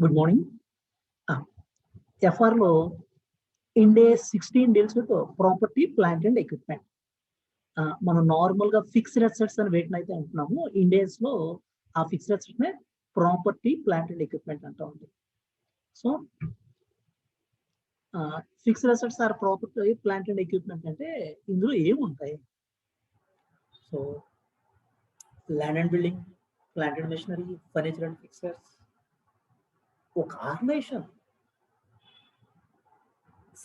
Good morning. FR లో ఇండే 16 deals with property, plant and equipment. మనం normal గా fixed assets అని వేటిని అయితే అంటున్నాము, ఇండేస్ లో ఆ ఫిక్స్డ్ అసెట్స్ నే ప్రాపర్టీ, ప్లాంట్ అండ్ ఎక్విప్మెంట్ అంటూ ఉంది. So fixed assets are property, plant and equipment అంటే ఇందులో ఏముంటాయి? So land and building, plant and machinery, furniture and fixers. ఒక ఆర్గనైజేషన్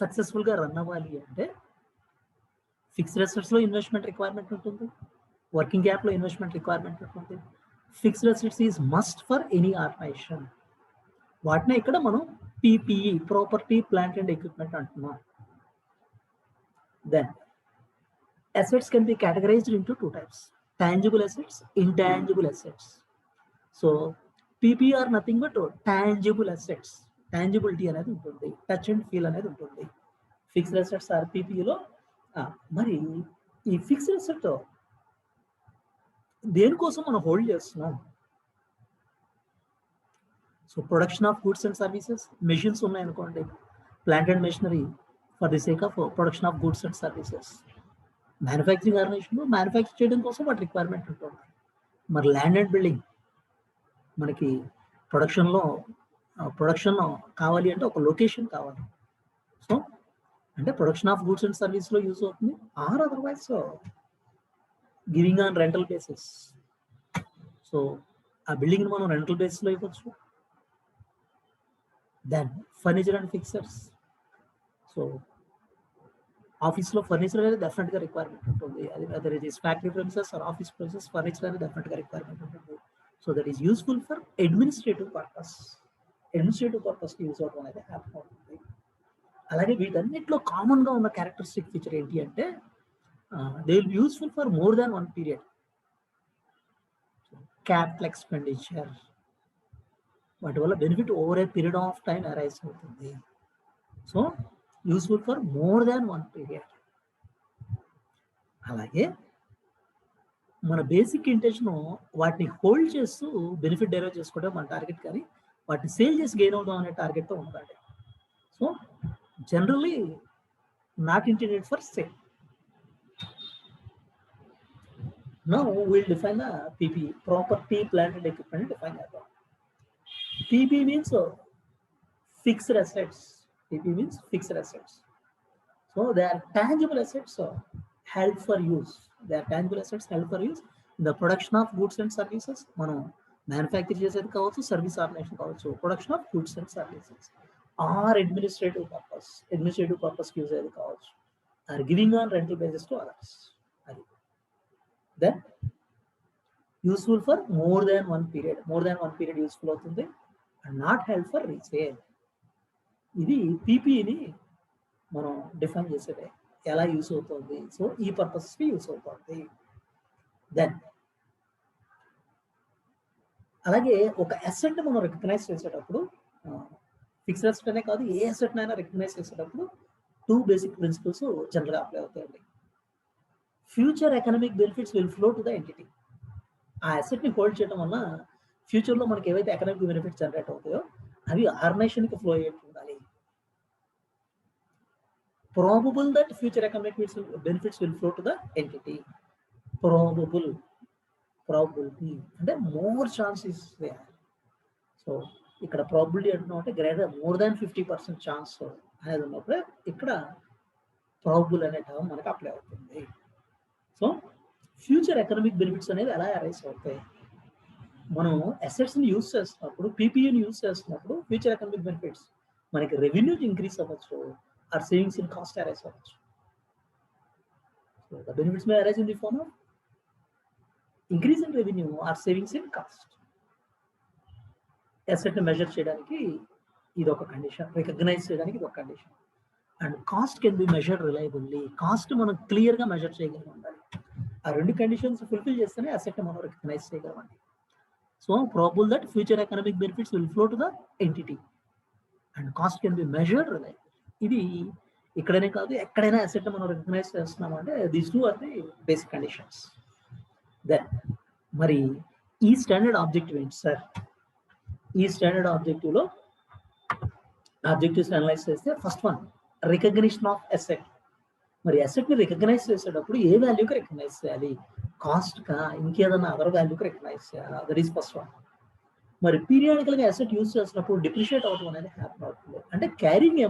సక్సెస్ఫుల్ గా రన్ అవ్వాలి అంటే ఫిక్స్డ్ అసెట్స్ లో ఇన్వెస్ట్మెంట్ రిక్వైర్మెంట్ ఉంటుంది, వర్కింగ్ క్యాప్ లో ఇన్వెస్ట్మెంట్ రిక్వైర్మెంట్ ఉంటుంది. Fixed assets is must for any organization. వాటిని ఇక్కడ మనం PPE, property, plant and equipment అంటున్నాం. Then assets can be categorized into 2 types: tangible assets, intangible assets. So PPE are nothing but tangible assets. Tangibility అనేది ఉంటుంది, touch and feel అనేది ఉంటుంది. Fixed assets are పిపిఈలో. మరి ఈ ఫిక్స్డ్ అసెట్ దేనికోసం మనం హోల్డ్ చేస్తున్నాం? So production of goods and services. Machines ఉన్నాయనుకోండి, plant and machinery for the sake of production of goods and services. Manufacturing organisation manufacture చేయడం కోసం వాటి రిక్వైర్మెంట్ ఉంటుంది. మరి ల్యాండ్ అండ్ బిల్డింగ్ మనకి ప్రొడక్షన్ కావాలి అంటే ఒక లొకేషన్ కావాలి. సో అంటే production of goods and service లో యూజ్ అవుతుంది, or otherwise giving on rental basis. So ఆ బిల్డింగ్ మనం రెంటల్ బేసిస్ లో ఇవ్వచ్చు. Then furniture and fixtures. So office లో ఫర్నిచర్ అనేది డెఫినెట్ గా రిక్వైర్మెంట్ ఉంటుంది. అది whether it is factory premises are office premises, furniture అనేది డెఫినెట్ గా రిక్వైర్మెంట్ ఉంటుంది. So that is useful for administrative purpose. Administrative purpose కి యూజ్ అవడం అనేది హ్యాపీ అవుతుంది. అలాగే వీటన్నిటిలో కామన్ గా ఉన్న క్యారెక్టరిస్టిక్ ఫీచర్ ఏంటి అంటే they will be useful for more than one period. Capital expenditure వాటి వల్ల benefit over a period of time arise అవుతుంది. So useful for more than one period. అలాగే మన బేసిక్ ఇంటెన్షన్ వాటిని హోల్డ్ చేస్తూ బెనిఫిట్ డెరైవ్ చేసుకోవడం మన టార్గెట్, కానీ వాటిని సేల్ చేసి గెయిన్ అవుదాం అనే టార్గెట్తో ఉండాలి. So generally not intended for sale. Now we'll define the PPE, property, plant and equipment. Define that one. PPE means fixed assets. PPE means fixed assets. So they are tangible assets held for use. They are tangible assets held for use in the production of goods and services. మనం manufacture చేసేది కావచ్చు, service organisation కావచ్చు, production of goods and services or administrative purpose use అయ్యేది కావచ్చు, or giving on rental basis to others. అది then useful for more than one period useful అవుతుంది, and not held for resale. ఇది పిపిఈని మనం define చేసేదే ఎలా use అవుతుంది. So ఈ పర్పస్ కి యూస్ అవుతుంది. దెన్ అలాగే ఒక అసెట్ మనం రికగ్నైజ్ చేసేటప్పుడు, ఫిక్స్డ్ అసెట్ అనే కాదు, ఏ అసెట్ అయినా రికగ్నైజ్ చేసేటప్పుడు 2 బేసిక్ ప్రిన్సిపల్స్ జనరల్గా అప్లై అవుతాయండి. Future economic benefits will flow to the entity. ఆ అసెట్ ని హోల్డ్ చేయడం వల్ల ఫ్యూచర్ లో మనకి ఏవైతే ఎకనామిక్ బెనిఫిట్స్ జనరేట్ అవుతాయో అవి ఆర్గనైజేషన్ కి ఫ్లో అయ్యేట్టు ఉండాలి. Probable that future economic benefits will flow to the entity. Probability అంటే more chance is there. So ఇక్కడ ప్రాబబిలిటీ అంటున్నాం అంటే గ్రేటర్ మోర్ దాన్ 50% ఛాన్స్ అనేది ఉన్నప్పుడే ఇక్కడ ప్రాబబుల్ అనే టర్మ్ మనకు అప్లై అవుతుంది. సో ఫ్యూచర్ ఎకనామిక్ బెనిఫిట్స్ అనేది ఎలా అరైజ్ అవుతాయి? మనం అసెట్స్ని యూజ్ చేస్తున్నప్పుడు, పీపీఈని యూజ్ చేస్తున్నప్పుడు ఫ్యూచర్ ఎకనామిక్ బెనిఫిట్స్ మనకి రెవెన్యూ ఇంక్రీస్ అవ్వచ్చు, or savings in cost arise అవ్వచ్చు. So the benefits may arise in the form of increase in revenue or savings in cost. అసెట్ని మెజర్ చేయడానికి ఇది ఒక కండిషన్, రికగ్నైజ్ చేయడానికి ఇది ఒక condition. And cost can be measured reliably. Cost మనం క్లియర్గా మెజర్ చేయగలిగి ఉండాలి. ఆ 2 కండిషన్స్ ఫుల్ఫిల్ చేస్తేనే అసెట్ మనం రికగ్నైజ్ చేయగలమండి. So probable that future economic benefits will flow to the entity and cost can be measured reliably. ఇది ఇక్కడనే కాదు, ఎక్కడైనా అసెట్ మనం రికగ్నైజ్ చేస్తున్నామంటే these 2 are the basic conditions. Then మరి ఈ స్టాండర్డ్ ఆబ్జెక్టివ్ ఏంటి సార్? ఈ స్టాండర్డ్ ఆబ్జెక్టివ్లో ఆబ్జెక్టివ్స్ అనలైజ్ చేస్తే first one recognition of asset. మరి అసెట్ని రికగ్నైజ్ చేసేటప్పుడు ఏ వాల్యూకి రికగ్నైజ్ చేయాలి? కాస్ట్కా, ఇంకేదన్నా అదర్ వాల్యూకి రికగ్నైజ్ చేయాలా? That is first one. మరి పీరియాడికల్గా అసెట్ యూజ్ చేసినప్పుడు డిప్రిషియేట్ అవడం అనేది హ్యాపన్ అవుతుంది. అంటే క్యారింగ్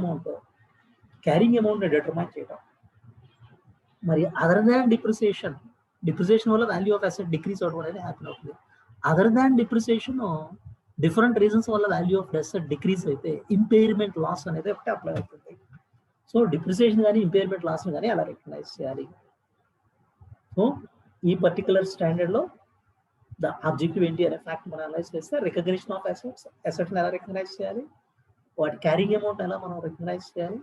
అమౌంట్ని డిటర్మైన్ చేయడం. మరి అదర్ దాన్ డిప్రిసియేషన్ వల్ల వాల్యూ ఆఫ్ అసెట్ డిక్రీజ్ అవడం అనేది హ్యాపన్ అవుతుంది. Other than depreciation different reasons వల్ల వాల్యూ ఆఫ్ అసెట్ డిక్రీజ్ అయితే ఇంపైర్మెంట్ లాస్ అనేది ఒకటి అప్లై అవుతుంది. సో డిప్రిసియేషన్ కానీ ఇంపైర్మెంట్ లాస్ కానీ అలా రికగ్నైజ్ చేయాలి. సో ఈ పర్టికులర్ స్టాండర్డ్లో ద ఆబ్జెక్టివ్ ఏంటి అనే ఫ్యాక్ట్ మనం అనలైజ్ చేస్తే రికగ్నిషన్ ఆఫ్ అసెట్ని ఎలా రికగ్నైజ్ చేయాలి, వాటి క్యారింగ్ అమౌంట్ ఎలా మనం రికగ్నైజ్ చేయాలి,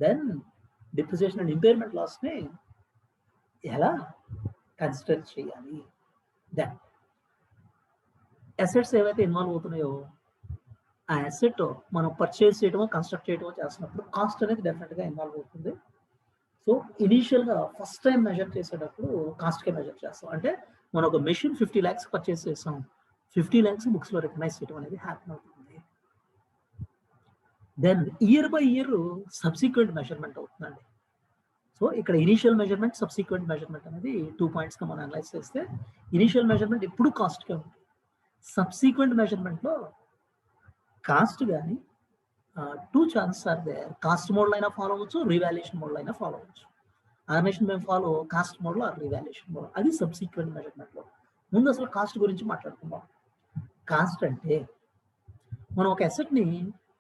దెన్ డిప్రిసియేషన్ అండ్ ఇంపైర్మెంట్ లాస్ని ఎలా కన్సిడర్ చేయాలి. దెన్ అసెట్స్ ఏవైతే ఇన్వాల్వ్ అవుతున్నాయో ఆ అసెట్ మనం పర్చేస్ చేయడమో కన్స్ట్రక్ట్ చేయడమో చేస్తున్నప్పుడు కాస్ట్ అనేది డెఫినెట్గా ఇన్వాల్వ్ అవుతుంది. సో ఇనీషియల్గా ఫస్ట్ టైం మెజర్ చేసేటప్పుడు కాస్ట్కే మెజర్ చేస్తాం. అంటే మనం ఒక మెషిన్ 50 lakhs పర్చేస్ చేస్తాం, 50 lakhs బుక్స్లో రికగ్నైజ్ చేయడం అనేది హ్యాపన్ అవుతుంది. Then year by year subsequent measurement అవుతుందండి. సో ఇక్కడ ఇనీషియల్ మెజర్మెంట్, సబ్సిక్వెంట్ మెజర్మెంట్ అనేది 2 pointsగా మనం అనలైజ్ చేస్తే ఇనీషియల్ మెజర్మెంట్ ఎప్పుడు కాస్ట్కే ఉంటుంది. సబ్సిక్వెంట్ మెజర్మెంట్లో కాస్ట్ కానీ 2 chances ఆర్ దేర్. కాస్ట్ మోడ్లో అయినా ఫాలో అవ్వచ్చు, రీవాల్యుయేషన్ మోడ్లో అయినా ఫాలో అవ్వచ్చు. ఆర్గనైజేషన్ మేము ఫాలో కాస్ట్ మోడ్లో ఆర్ రీవాల్యుయేషన్ మోడ్. అది సబ్సిక్వెంట్ మెజర్మెంట్లో. ముందు అసలు కాస్ట్ గురించి మాట్లాడుకుందాం. కాస్ట్ అంటే మనం ఒక అసెట్ని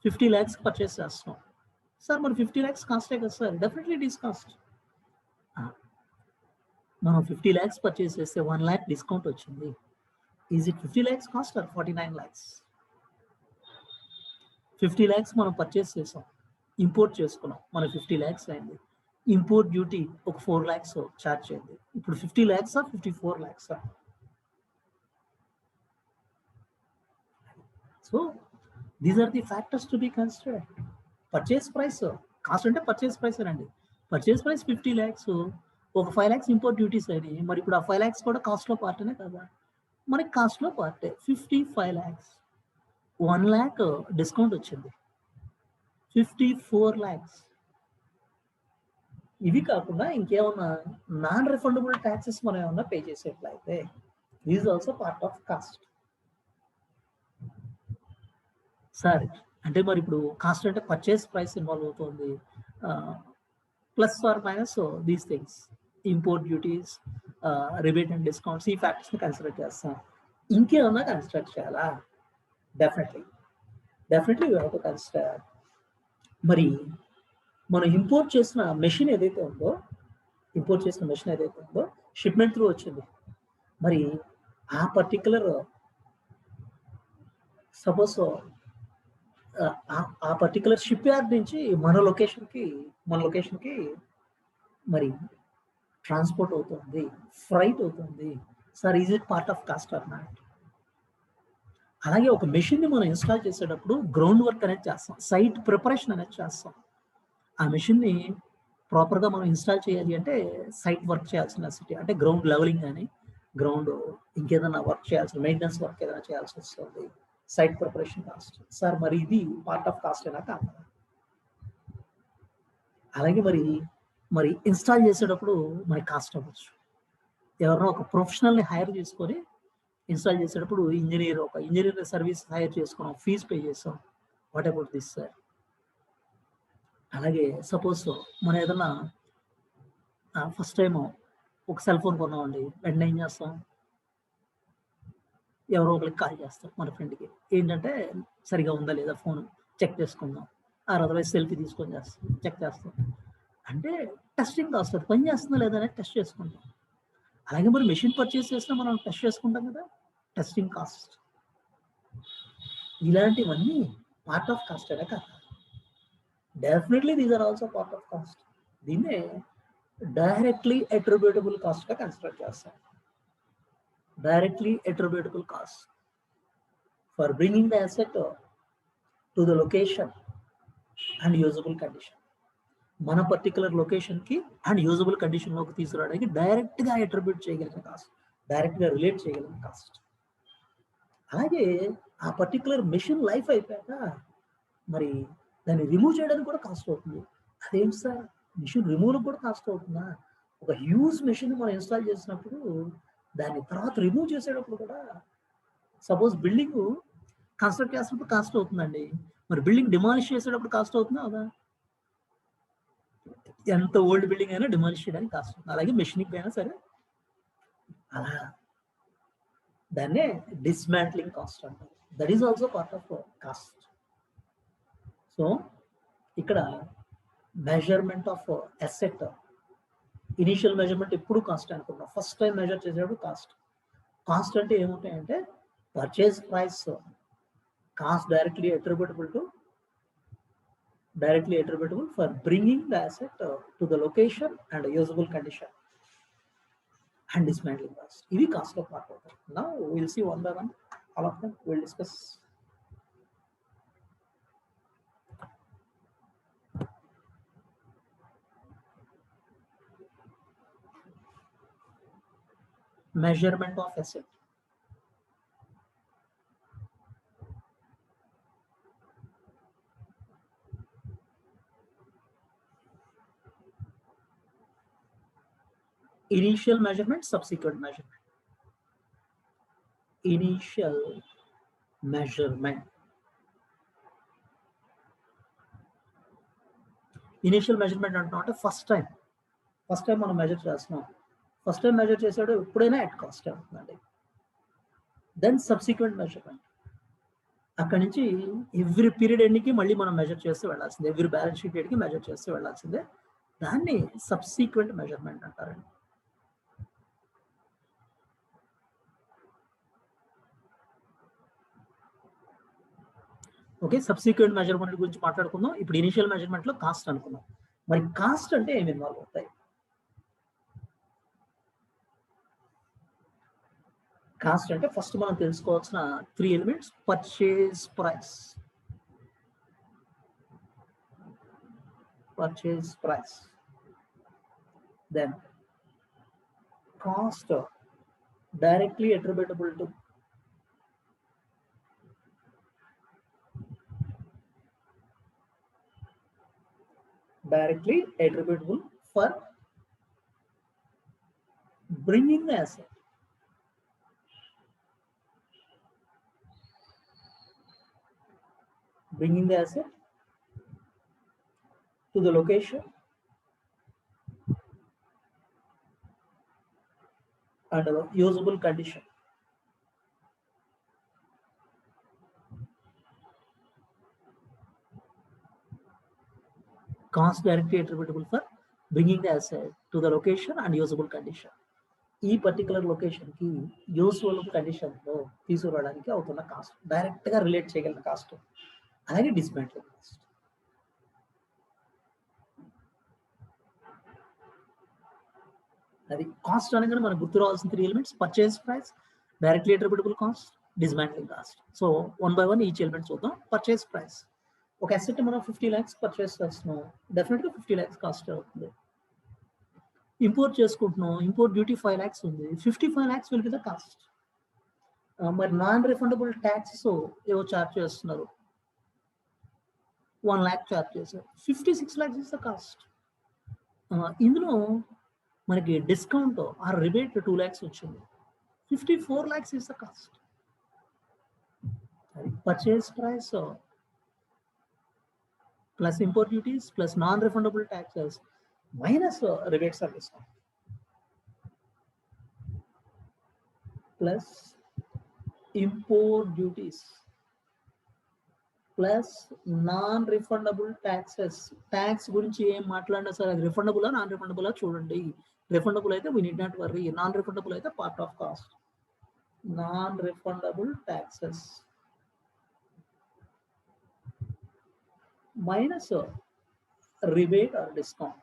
50 lakhs పర్చేస్ చేస్తున్నాం. సార్ మరి 50 lakhs కాస్టే కదా sir? Definitely it is cost. మనం 50 lakhs పర్చేస్ చేస్తే 1 lakh డిస్కౌంట్ వచ్చింది. Is it 50 lakhs cost or 49 lakhs? 50 lakhs మనం పర్చేస్ చేసాం, ఇంపోర్ట్ చేసుకున్నాం, మనకు 50 lakhs అయింది. ఇంపోర్ట్ డ్యూటీ ఒక 4 lakhs ఛార్జ్ చేయండి. ఇప్పుడు 50 lakhs 54 lakhs? So these are the factors to be considered. Purchase price, cost అంటే పర్చేస్ ప్రైస్ అండి. పర్చేస్ ప్రైస్ 50 lakhs, ఒక 5 lakhs ఇంపోర్ట్ డ్యూటీస్ అయినాయి. మరి ఇప్పుడు ఆ 5 lakhs కూడా కాస్ట్లో పార్టనే కదా? మనకి కాస్ట్లో పార్టే. 55 lakhs, 1 lakh డిస్కౌంట్ వచ్చింది, 54 lakhs. ఇవి కాకుండా ఇంకేమన్నా నాన్ రిఫండబుల్ ట్యాక్సెస్ మనం ఏమన్నా పే చేసేట్లయితే is also part of cost. సరే, అంటే మరి ఇప్పుడు కాస్ట్ అంటే పర్చేస్ ప్రైస్ ఇన్వాల్వ్ అవుతుంది, plus or minus these things, import duties, rebate and discounts, ఈ ఫ్యాక్టర్స్ని కన్సిడర్ చేస్తాం. ఇంకేమన్నా కన్సిడర్ చేయాలా? Definitely we have to consider. మరి మనం ఇంపోర్ట్ చేసిన మెషిన్ ఏదైతే ఉందో షిప్మెంట్ త్రూ వచ్చింది. మరి ఆ పర్టికులర్ సపోజ్ ఆ పర్టికులర్ షిప్ యార్డ్ నుంచి మన లొకేషన్కి మరి ట్రాన్స్పోర్ట్ అవుతుంది, ఫ్రైట్ అవుతుంది. Sir is it part of cost or not? అలాగే ఒక మెషిన్ని మనం ఇన్స్టాల్ చేసేటప్పుడు గ్రౌండ్ వర్క్ అనేది చేస్తాం, సైట్ ప్రిపరేషన్ అనేది చేస్తాం. ఆ మెషిన్ని ప్రాపర్గా మనం ఇన్స్టాల్ చేయాలి అంటే సైట్ వర్క్ చేయాల్సిన నెసిటీ, అంటే గ్రౌండ్ లెవెలింగ్ కానీ గ్రౌండ్ ఇంకేదైనా వర్క్ చేయాల్సిన మెయింటెనెన్స్ వర్క్ ఏదైనా చేయాల్సి వస్తుంది, సైట్ ప్రిపరేషన్ కాస్ట్. సార్ మరి ఇది పార్ట్ ఆఫ్ కాస్ట్ అయినా కాదు? అలాగే మరి ఇన్స్టాల్ చేసేటప్పుడు మనకి కాస్ట్ అవ్వచ్చు. ఎవరైనా ఒక ప్రొఫెషనల్ని హైర్ చేసుకొని ఇన్స్టాల్ చేసేటప్పుడు ఇంజనీర్ సర్వీస్ హైర్ చేసుకున్నాం, ఫీజు పే చేస్తాం. What about this sir? అలాగే సపోజ్ మనం ఏదన్నా ఫస్ట్ టైం ఒక సెల్ ఫోన్ కొన్నామండి, వెంటనే ఏం చేస్తాం? ఎవరో ఒకరికి కాల్ చేస్తాం మన ఫ్రెండ్కి, ఏంటంటే సరిగా ఉందా లేదా ఫోన్ చెక్ చేసుకుందాం, అదర్వైజ్ సెల్ఫీ తీసుకొని చెక్ చేస్తాం. అంటే టెస్టింగ్ కాస్ట్, అది పని చేస్తుందా లేదా అనేది టెస్ట్ చేసుకుంటాం. అలాగే మరి మెషిన్ పర్చేస్ చేసినా మనం టెస్ట్ చేసుకుంటాం కదా, టెస్టింగ్ కాస్ట్. ఇలాంటివన్నీ పార్ట్ ఆఫ్ కాస్ట్ అయినా కాదు? Definitely these are also part of cost. దీన్నే డైరెక్ట్లీ అట్రిబ్యూటబుల్ కాస్ట్గా కన్సిడర్ చేస్తాం. Directly attributable cost for bringing the asset to the location and usable condition. మన పర్టికులర్ లొకేషన్కి అండ్ యూజబుల్ కండిషన్లోకి తీసుకురావడానికి డైరెక్ట్గా అట్రిబ్యూట్ చేయగలిగిన కాస్ట్, డైరెక్ట్గా రిలేట్ చేయగలిగిన కాస్ట్. అలాగే ఆ పర్టికులర్ మెషిన్ లైఫ్ అయిపోయాక మరి దాన్ని రిమూవ్ చేయడానికి కూడా కాస్ట్ అవుతుంది. అదేంటి సార్, మెషిన్ రిమూవల్ కూడా కాస్ట్ అవుతుందా? ఒక హ్యూజ్ మెషిన్ మనం ఇన్స్టాల్ చేసినప్పుడు దాన్ని తర్వాత రిమూవ్ చేసేటప్పుడు కూడా, సపోజ్ బిల్డింగ్ కన్స్ట్రక్ట్ చేసినప్పుడు కాస్ట్ అవుతుందండి. మరి బిల్డింగ్ డిమాలిష్ చేసేటప్పుడు కాస్ట్ అవుతుందా అవునా? ఎంత ఓల్డ్ బిల్డింగ్ అయినా డిమాలిష్ చేయడానికి కాస్ట్ అవుతుంది. అలాగే మెషినింగ్ అయినా సరే అలా దాన్నే డిస్మాంట్లింగ్ కాస్ట్ అంటారు. That is also part of cost. So ఇక్కడ measurement of asset, initial measurement ఎప్పుడు కాస్ట్ అనుకున్నాం. ఫస్ట్ టైం మెజర్ చేసేటప్పుడు కాస్ట్. కాస్ట్ అంటే ఏముంటాయంటే purchase price, cost directly attributable for bringing the asset to the location and usable condition and dismantling cost. ఇవి cost లో part అవుతాయి. Now we'll see one by one. All of them we'll discuss. Measurement of asset. Initial measurement, subsequent measurement. Initial measurement. Initial measurement అంటే first time మనం measure చేస్తున్నాం. First time measure చేసాడు ఎప్పుడైనా at cost అవుతుందండి. Then subsequent measurement, అక్కడి నుంచి every period ఎండ్కి మళ్ళీ మనం మెజర్ చేస్తూ వెళ్ళాల్సిందే, ఎవ్రీ బ్యాలెన్స్ షీట్ ఎండ్కి మెజర్ చేస్తూ వెళ్ళాల్సిందే. దాన్ని సబ్సిక్వెంట్ మెజర్మెంట్ అంటారండి. ఓకే, సబ్సిక్వెంట్ మెజర్మెంట్ గురించి మాట్లాడుకుందాం. ఇప్పుడు ఇనిషియల్ మెజర్మెంట్ లో కాస్ట్ అనుకున్నాం. మరి కాస్ట్ అంటే ఏమి ఇన్వాల్వ్ అవుతాయి? కాస్ట్ అంటే ఫస్ట్ మనం తెలుసుకోవాల్సిన 3 elements. Purchase price, then cost directly attributable to for bringing the asset to the location and usable condition. Cost directly attributable for bringing the asset to the location and usable condition. ఈ particular location కి useful condition లో తీసుకురావడానికి అవుతున్న cost, direct గా relate చేయగలిగిన cost. అలాగే dismantling cost. అది cost అనగానే మనకు గుర్తు రావాల్సిన 3 elements: purchase price, directly attributable cost, dismantling cost. So 1 by 1 each element చూద్దాం. పర్చేజ్ ప్రైస్, ఒక అసెట్ మనం 50 lakhs పర్చేస్ చేస్తున్నాం, డెఫినెట్ గా 50 lakhs కాస్ట్ అవుతుంది. ఇంపోర్ట్ చేసుకుంటున్నాం, ఇంపోర్ట్ డ్యూటీ 5 lakhs ఉంది, 55 lakhs will be the cost. మరి నాన్ రిఫండబుల్ ట్యాక్స్ ఏవో చార్జ్ చేస్తున్నారు, 1 lakh చార్జ్ చేశారు, 56 lakhs ఇస్ ద కాస్ట్. ఇందులో మనకి డిస్కౌంట్ ఆ రిబేట్ 2 lakhs వచ్చింది, 54 lakhs is the cost. Purchase price plus import duties plus non refundable taxes minus rebates or discount plus import duties plus non refundable taxes. Tax గురించి ఏం మాట్లాడినా సరే అది రిఫండబులా non రిఫండబులా చూడండి. రిఫండబుల్ అయితే we need not worry, non refundable అయితే part of cost. Non refundable taxes minus rebate or discount.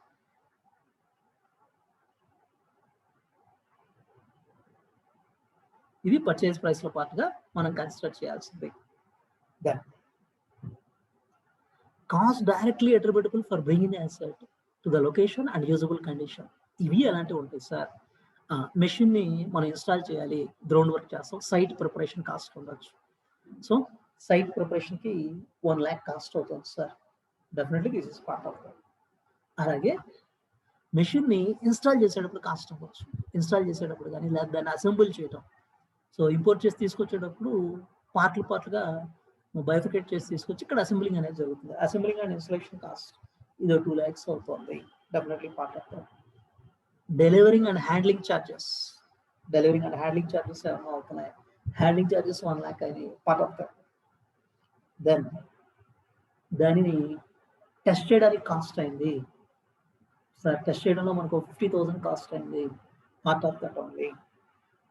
ఇది purchase price లో పార్ట్ గా మనం కన్సిడర్ చేయాల్సింది. Then cost directly attributable for bringing the asset to the location and usable condition. ఇవి ఎలాంటివి ఉంటాయి sir మెషిన్ని మనం ఇన్స్టాల్ చేయాలి, గ్రౌండ్ వర్క్ చేస్తాం, సైట్ ప్రిపరేషన్ కాస్ట్ ఉండొచ్చు. సో సైట్ ప్రిపరేషన్కి 1 lakh కాస్ట్ అవుతుంది sir. Definitely this is part of that. అలాగే మెషిన్ని ఇన్స్టాల్ చేసేటప్పుడు కాస్ట్ అవ్వచ్చు, ఇన్స్టాల్ చేసేటప్పుడు కానీ లేదా దాన్ని అసెంబుల్ చేయడం. సో ఇంపోర్ట్ చేసి తీసుకొచ్చేటప్పుడు పార్ట్లుగా బైఫికేట్ చేసి తీసుకొచ్చి ఇక్కడ అసెంబ్లింగ్ అనేది జరుగుతుంది. అసెంబ్లింగ్ అండ్ ఇన్స్టలేషన్ కాస్ట్ ఇది 2 lakhs అవుతుంది. Definitely part of that. Delivering and handling charges ఏమన్నా అవుతున్నాయి. హ్యాండ్లింగ్ ఛార్జెస్ 1 lakh అయినాయి, పార్ట్ ఆఫ్ దట్. దెన్ దానిని టెస్ట్ చేయడానికి కాస్ట్ అయింది సార్, టెస్ట్ చేయడంలో మనకు 50,000 కాస్ట్ అయింది, part of that only.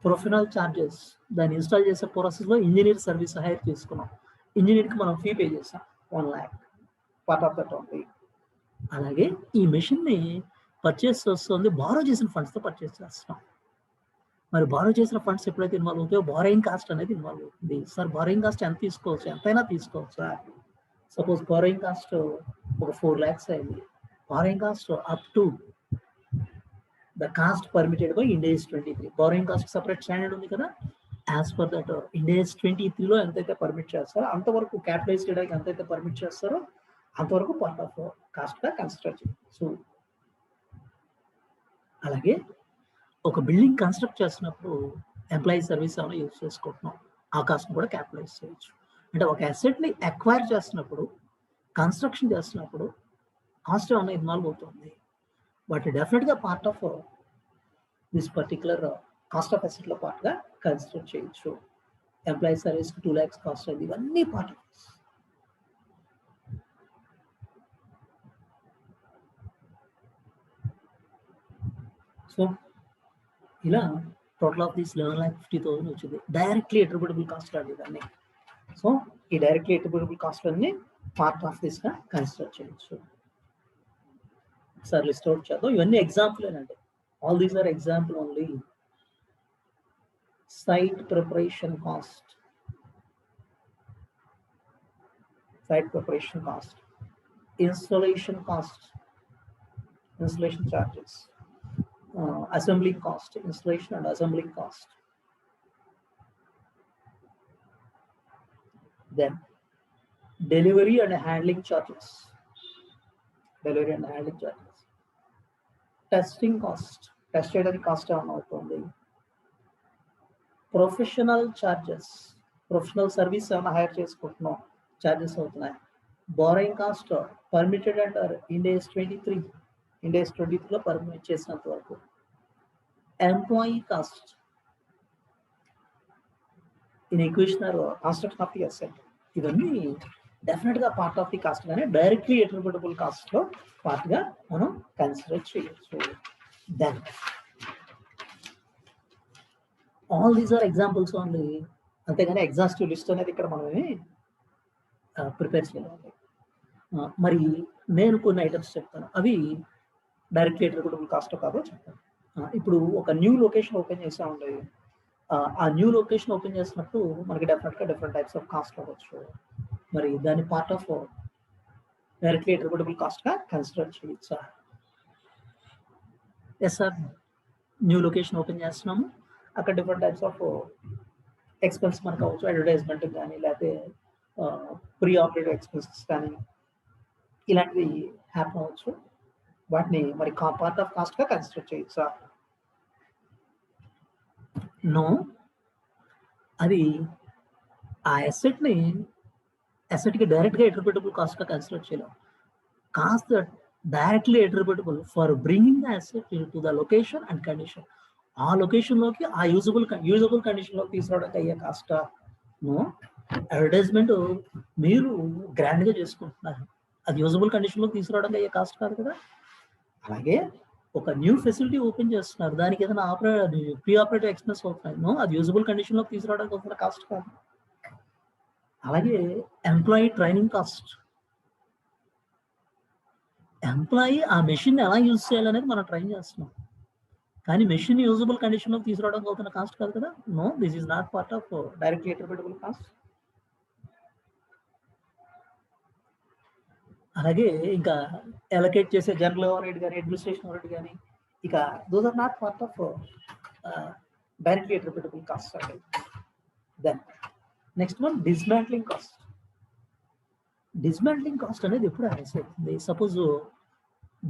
Professional charges, దాన్ని ఇన్స్టాల్ చేసే ప్రాసెస్లో ఇంజనీర్ సర్వీస్ హైర్ తీసుకున్నాం, ఇంజనీర్కి మనం ఫీ పే చేసాం 1 lakh, part of that only. అలాగే ఈ మెషిన్ని పర్చేస్ వస్తుంది బారో చేసిన ఫండ్స్తో పర్చేస్ చేస్తున్నాం. మరి బారో చేసిన ఫండ్స్ ఎప్పుడైతే ఇన్వాల్వ్ అవుతాయో బారోయింగ్ కాస్ట్ అనేది ఇన్వాల్వ్ అవుతుంది. సార్ బారోయింగ్ కాస్ట్ ఎంత తీసుకోవచ్చు, ఎంతైనా తీసుకోవచ్చు సార్. సపోజ్ బారోయింగ్ కాస్ట్ ఒక 4 lakhs అయింది, borrowing cost up to the cost permitted by Ind AS 23. Borrowing cost separate standard ఉంది కదా, as per that Ind AS 23లో ఎంతైతే పర్మిట్ చేస్తారో అంతవరకు క్యాపిటలైజ్ చేయడానికి ఎంతైతే పర్మిట్ చేస్తారో అంతవరకు పార్ట్ ఆఫ్ కాస్ట్గా కన్సిడర్ చేయాలి. సో అలాగే ఒక బిల్డింగ్ కన్స్ట్రక్ట్ చేస్తున్నప్పుడు ఎంప్లాయీ సర్వీస్ ఏమైనా యూజ్ చేసుకుంటున్నాం, ఆ కాస్ట్ని కూడా క్యాపిటలైజ్ చేయొచ్చు. అంటే ఒక అసెట్ని అక్వైర్ చేస్తున్నప్పుడు, కన్స్ట్రక్షన్ చేస్తున్నప్పుడు కాస్ట్ ఏమైనా ఇన్వాల్వ్ అవుతుంది, బట్ డెఫినెట్గా part of this particular cost of అసెట్లో పార్ట్గా కన్సిడర్ చేయొచ్చు. ఎంప్లాయీ సర్వీస్కి 2 lakhs కాస్ట్ అయింది, ఇవన్నీ పార్ట్ ఆఫ్. సో ఇలా టోటల్ ఆఫ్ దిస్ 11,50,000 వచ్చింది. డైరెక్ట్లీ అట్రిబ్యూటబుల్ కాస్ట్ అండి ఇవన్నీ. సో ఈ డైరెక్ట్లీ అట్రిబ్యూటబుల్ కాస్ట్ అన్ని పార్ట్ ఆఫ్ దిస్గా కన్సిడర్ చేయొచ్చు. సార్ లిస్ట్ అవుట్ చేద్దాం, ఇవన్నీ ఎగ్జాంపుల్ అండి, all these are example only. Site preparation cost, installation cost, installation charges, assembly cost, installation and assembly cost. Then delivery and handling charges, testing cost, test చేయడానికి cost ఏమన్నా అవుతుంది. Professional charges, professional service ఏమైనా hire చేసుకుంటున్నాం, charges అవుతున్నాయి. Borrowing cost permitted అంటారు Ind AS 23లో permit చేసినంత వరకు. Employee cost in equation or construction of the asset, ఇవన్నీ డెఫినెట్గా పార్ట్ ఆఫ్ ది కాస్ట్ గానే డైరెక్ట్లీ అట్రిబ్యూటబుల్ కాస్ట్లో పార్ట్గా మనం కన్సిడర్ చేయొచ్చు. Then all these are examples only, అంతేగాని ఎగ్జాస్టివ్ లిస్ట్ అనేది ఇక్కడ మనమే ప్రిపేర్ చేయాలి. మరి నేను కొన్ని ఐటమ్స్ చెప్తాను, అవి డైరెక్ట్లీ అట్రిబ్యూటబుల్ కాస్ట్ కాదో చెప్తాను. ఇప్పుడు ఒక న్యూ లొకేషన్ ఓపెన్ చేసా ఉండేది, ఆ న్యూ లొకేషన్ ఓపెన్ చేసినప్పుడు మనకి డెఫినెట్గా డిఫరెంట్ టైప్స్ ఆఫ్ కాస్ట్ అవ్వచ్చు. మరి దాన్ని పార్ట్ ఆఫ్ డైరెక్ట్లీ అట్రిబ్యూటబుల్ కాస్ట్గా కన్సిడర్ చేయొచ్చా? Yes sir, new location open చేస్తున్నాము, అక్కడ డిఫరెంట్ టైప్స్ ఆఫ్ ఎక్స్పెన్స్ మనకు అవ్వచ్చు, అడ్వర్టైజ్మెంట్ కానీ లేకపోతే ప్రీ ఆపరేటివ్ ఎక్స్పెన్సెస్ కానీ ఇలాంటివి హ్యాపన్ అవ్వచ్చు. వాటిని మరి పార్ట్ ఆఫ్ కాస్ట్గా కన్సిడర్ చేయొచ్చా? నో, అది ఆ అసెట్కి డైరెక్ట్గా అట్రిబ్యూటబుల్ కాస్ట్గా కన్సిడర్ చేయలేం. Cost directly attributable for bringing the asset to the location and condition, ఆ లొకేషన్లోకి ఆ యూజబుల్ కండిషన్లోకి తీసుకురావడానికి అయ్యే కాస్టా? నో, అడ్వర్టైజ్మెంట్ మీరు గ్రాండ్గా చేసుకుంటున్నారు, అది యూజబుల్ కండిషన్లోకి తీసుకురావడానికి అయ్యే కాస్ట్ కాదు కదా. అలాగే ఒక న్యూ ఫెసిలిటీ ఓపెన్ చేస్తున్నారు, దానికి ఏదైనా ప్రీ ఆపరేటివ్ ఎక్స్పెన్స్ అవుతున్నాయి, నో, అది యూజబుల్ కండిషన్లోకి తీసుకురావడానికి వస్తున్న కాస్ట్ కాదు. అలాగే ఎంప్లాయీ ట్రైనింగ్ కాస్ట్, ఎంప్లాయీ ఆ మెషిన్ ఎలా యూజ్ చేయాలనేది మనం ట్రైన్ చేస్తున్నాం, కానీ మెషిన్ యూజబుల్ కండిషన్లోకి తీసుకురావడానికి అవుతున్న కాస్ట్ కాదు కదా. No, this is not part of directly attributable cost. అలాగే ఇంకా అలొకేట్ చేసే జనరల్ ఓవర్ హెడ్ కానీ అడ్మినిస్ట్రేషన్ ఓవర్ హెడ్ కానీ, ఇక those are not part of directly attributable cost అంటే. Then next one dismantling cost. Dismantling cost అనేది ఎప్పుడు arise అవుతుంది? సపోజ్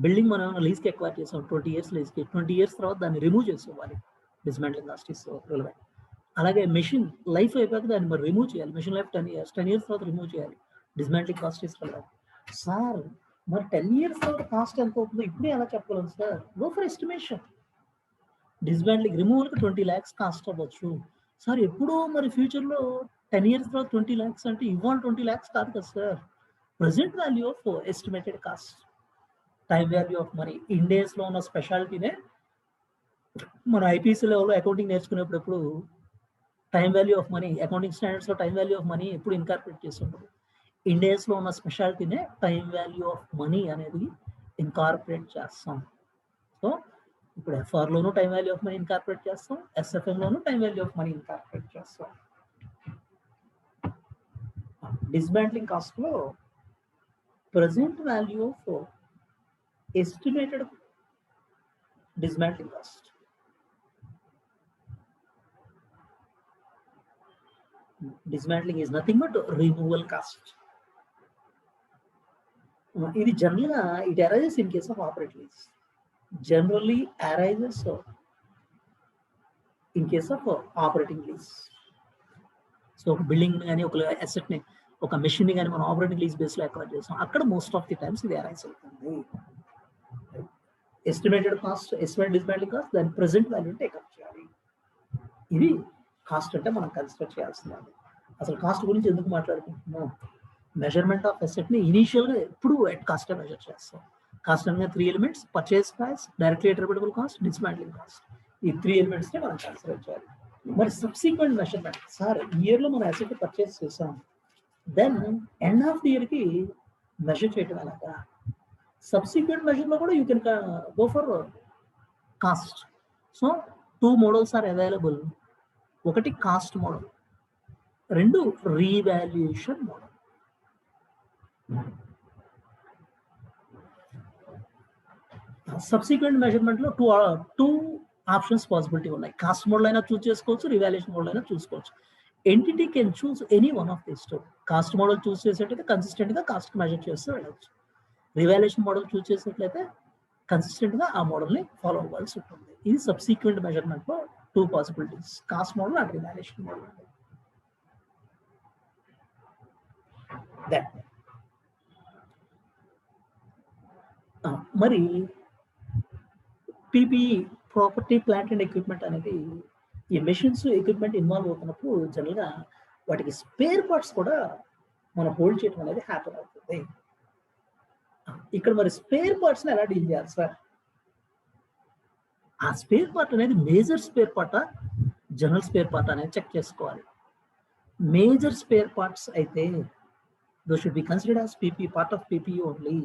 బిల్డింగ్ మనం లీజ్కి ఎక్వైర్ చేసాం 20 years లీజ్కి, 20 years తర్వాత దాన్ని రిమూవ్ చేసుకోవాలి, డిస్మాంట్లింగ్ కాస్ట్ ఇస్ రిలవెంట్. అలాగే మెషిన్ లైఫ్ అయిపోయాక దాన్ని మరి రిమూవ్ చేయాలి, మెషిన్ లైఫ్ 10 years తర్వాత రిమూవ్ చేయాలి, dismantling cost is relevant. Sir మరి 10 years తర్వాత కాస్ట్ ఎంత అవుతుందో ఇప్పుడే ఎలా చెప్పగలం sir? Go for estimation. Dismantling రిమూవల్కి 20 lakhs కాస్ట్ అవ్వచ్చు సార్. ఎప్పుడో మరి ఫ్యూచర్లో 10 years తర్వాత 20 lakhs అంటే ఇవాళ 20 lakhs కాదు కదా sir. Present value of estimated cost, time value of money. ఇండియాస్లో ఉన్న స్పెషాలిటీనే మన ఐపీసీ లెవెల్లో అకౌంటింగ్ నేర్చుకునేప్పుడు time value of money, accounting స్టాండర్డ్స్లో టైం వాల్యూ ఆఫ్ మనీ ఎప్పుడు ఇన్కార్పొరేట్ చేస్తుంటారు. ఇండియాస్లో ఉన్న స్పెషాలిటీనే టైం వాల్యూ ఆఫ్ మనీ అనేది ఇన్కార్పొరేట్ చేస్తాం. సో ఇప్పుడు ఎఫ్ఆర్లోనూ time value of money incorporate చేస్తాం, ఎస్ఎఫ్ఎంలోనూ time value of money incorporate చేస్తాం. డిస్మాంట్లింగ్ కాస్ట్లో present value of estimated dismantling cost. Dismantling is nothing but removal cost. It generally it arises in case of operate lease. Generally arises in case of operating lease. So building any asset ni oka machine ni gaani man operating lease base lo acquire chestam, akkada most of the times ఇది arise అవుతుంది. Estimated cost, estimated dismantling cost, దాని present value take up చేయాలి. ఇది cost అంటే మనం consider చేయాల్సింది. అసలు cost గురించి ఎందుకు మాట్లాడుకుంటున్నాం? మెజర్మెంట్ ఆఫ్ అసెట్ని ఇనీషియల్గా ఎప్పుడు ఎట్ కాస్ట్ మెజర్ చేస్తాం. కాస్ట్ అనగా 3 elements: purchase price, directly attributable cost, dismantling cost. ఈ 3 elements మనం కన్సిడర్ చేయాలి. మరి సబ్సిక్వెంట్ మెజర్మెంట్, సార్ ఇయర్లో మనం అసెట్ పర్చేస్ చేసాం, దెన్ ఎండ్ ఆఫ్ ది ఇయర్కి మెజర్ చేయడం ఎలాగా? సబ్సిక్వెంట్ మెజర్లో కూడా you can go for cost. So 2 models are available. ఒకటి cost model, 2 revaluation model. Subsequent మెజర్మెంట్లో టూ ఆప్షన్స్ పాసిబిలిటీ ఉన్నాయి. కాస్ట్ మోడల్ అయినా చూస్ చేసుకోవచ్చు, రివాల్యుయేషన్ మోడల్ అయినా చూసుకోవచ్చు. Entity can choose any one of this two. Cost model choose చేసేటైతే కన్సిస్టెంట్గా cost measure చేస్తూ వెళ్ళవచ్చు. రివాల్యుయేషన్ మోడల్ చూస్ చేసినట్లయితే కన్సిస్టెంట్గా ఆ మోడల్ని ఫాలో అవ్వాల్సి ఉంటుంది. ఇది సబ్సిక్వెంట్ మెజర్మెంట్లో 2 possibilities, cost model and revaluation model. మరి PPE, property plant and equipment అనేది ఈ మెషిన్స్ ఎక్విప్మెంట్ ఇన్వాల్వ్ అవుతున్నప్పుడు జనరల్గా వాటికి స్పేర్ పార్ట్స్ కూడా మనం హోల్డ్ చేయడం అనేది హ్యాపీ అవుతుంది. ఇక్కడ మరి స్పేర్ పార్ట్స్ని ఎలా డీల్ చేయాలి సార్? ఆ స్పేర్ పార్ట్ అనేది మేజర్ స్పేర్ పార్టా, జనరల్ స్పేర్ పార్ట్ అనేది చెక్ చేసుకోవాలి. మేజర్ స్పేర్ పార్ట్స్ అయితే those should be considered as PP, part of PP only.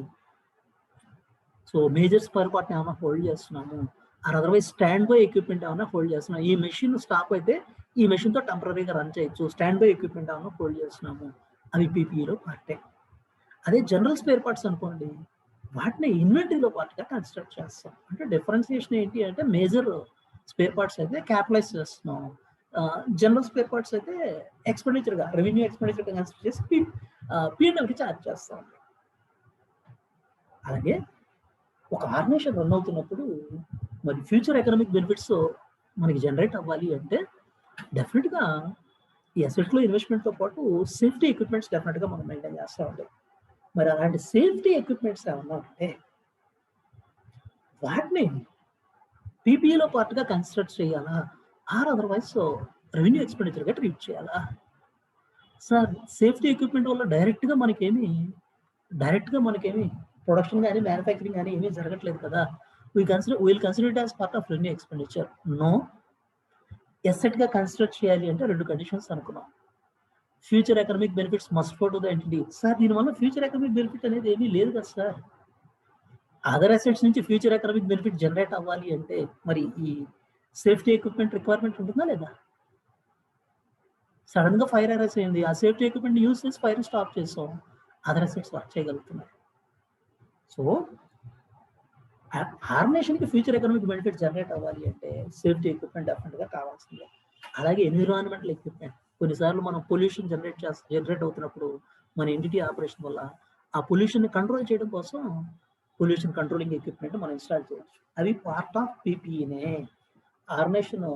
So major spare పార్ట్ని ఏమైనా హోల్డ్ చేస్తున్నాము, or otherwise stand by equipment ఏమైనా హోల్డ్ చేస్తున్నాము. ఈ మెషిన్ స్టాప్ అయితే ఈ మెషిన్తో టెంపరీగా రన్ చేయొచ్చు, స్టాండ్ బై ఎక్విప్మెంట్ ఏమైనా హోల్డ్ చేస్తున్నాము, అవి పీపీఈలో పార్టే. అదే జనరల్ స్పేర్ పార్ట్స్ అనుకోండి, వాటిని ఇన్వెంటరీలో పార్ట్గా కన్సిడర్ చేస్తాం. అంటే డిఫరెన్సియేషన్ ఏంటి అంటే మేజర్ స్పేర్ పార్ట్స్ అయితే క్యాపిటలైజ్ చేస్తున్నాం, జనరల్ స్పేర్ పార్ట్స్ అయితే ఎక్స్పెండిచర్గా, రెవెన్యూ ఎక్స్పెండిచర్గా కన్సిడర్ చేసి P&Lకి ఛార్జ్ చేస్తాం. అలాగే ఒక ఆర్గనైజేషన్ రన్ అవుతున్నప్పుడు మరి ఫ్యూచర్ ఎకనామిక్ బెనిఫిట్స్ మనకి జనరేట్ అవ్వాలి అంటే డెఫినెట్గా ఈ అసెట్లో ఇన్వెస్ట్మెంట్తో పాటు సేఫ్టీ ఎక్విప్మెంట్స్ డెఫినెట్గా మనం మెయింటైన్ చేస్తూ ఉంటాం. మరి అలాంటి సేఫ్టీ ఎక్విప్మెంట్స్ ఏమన్నా ఉంటే వాటిని పీపీఈలో పార్ట్గా కన్సిడర్ చేయాలా, ఆర్ అదర్వైజ్ రెవెన్యూ ఎక్స్పెండిచర్గా ట్రీట్ చేయాలా? సార్ సేఫ్టీ ఎక్విప్మెంట్ వల్ల డైరెక్ట్గా మనకేమి ప్రొడక్షన్ కానీ మ్యానుఫ్యాక్చరింగ్ కానీ ఏమీ జరగట్లేదు కదా. Will consider it as part of revenue expenditure. No, ఎసెట్గా కన్సిడర్ చేయాలి అంటే 2 కండిషన్స్ అనుకున్నాం. Future economic benefits must go to the entity. Sir దీనివల్ల ఫ్యూచర్ ఎకనామిక్ బెనిఫిట్ అనేది ఏమీ లేదు కదా సార్. అదర్ అసెట్స్ నుంచి ఫ్యూచర్ ఎకనామిక్ బెనిఫిట్ జనరేట్ అవ్వాలి అంటే మరి ఈ సేఫ్టీ ఎక్విప్మెంట్ రిక్వైర్మెంట్ ఉంటుందా లేదా? సడన్గా ఫైర్ అరైజ్ అయింది, ఆ సేఫ్టీ ఎక్విప్మెంట్ యూజ్ చేసి ఫైర్ స్టాప్ చేసాం, అదర్ అసెట్స్ వర్క్ చేయగలుగుతున్నాయి. సో ఆర్గనైజేషన్కి ఫ్యూచర్ ఎకనామిక్ బెనిఫిట్ జనరేట్ అవ్వాలి అంటే సేఫ్టీ ఎక్విప్మెంట్ డెఫినెట్గా కావాల్సిందే. అలాగే ఎన్విరాన్మెంటల్ ఎక్విప్మెంట్, కొన్నిసార్లు మనం పొల్యూషన్ జనరేట్ అవుతున్నప్పుడు మన ఎంటిటీ ఆపరేషన్ వల్ల ఆ పొల్యూషన్ కంట్రోల్ చేయడం కోసం పొల్యూషన్ కంట్రోలింగ్ ఎక్విప్మెంట్ మనం ఇన్స్టాల్ చేయొచ్చు. అవి పార్ట్ ఆఫ్ పీపీఈనే. Organisation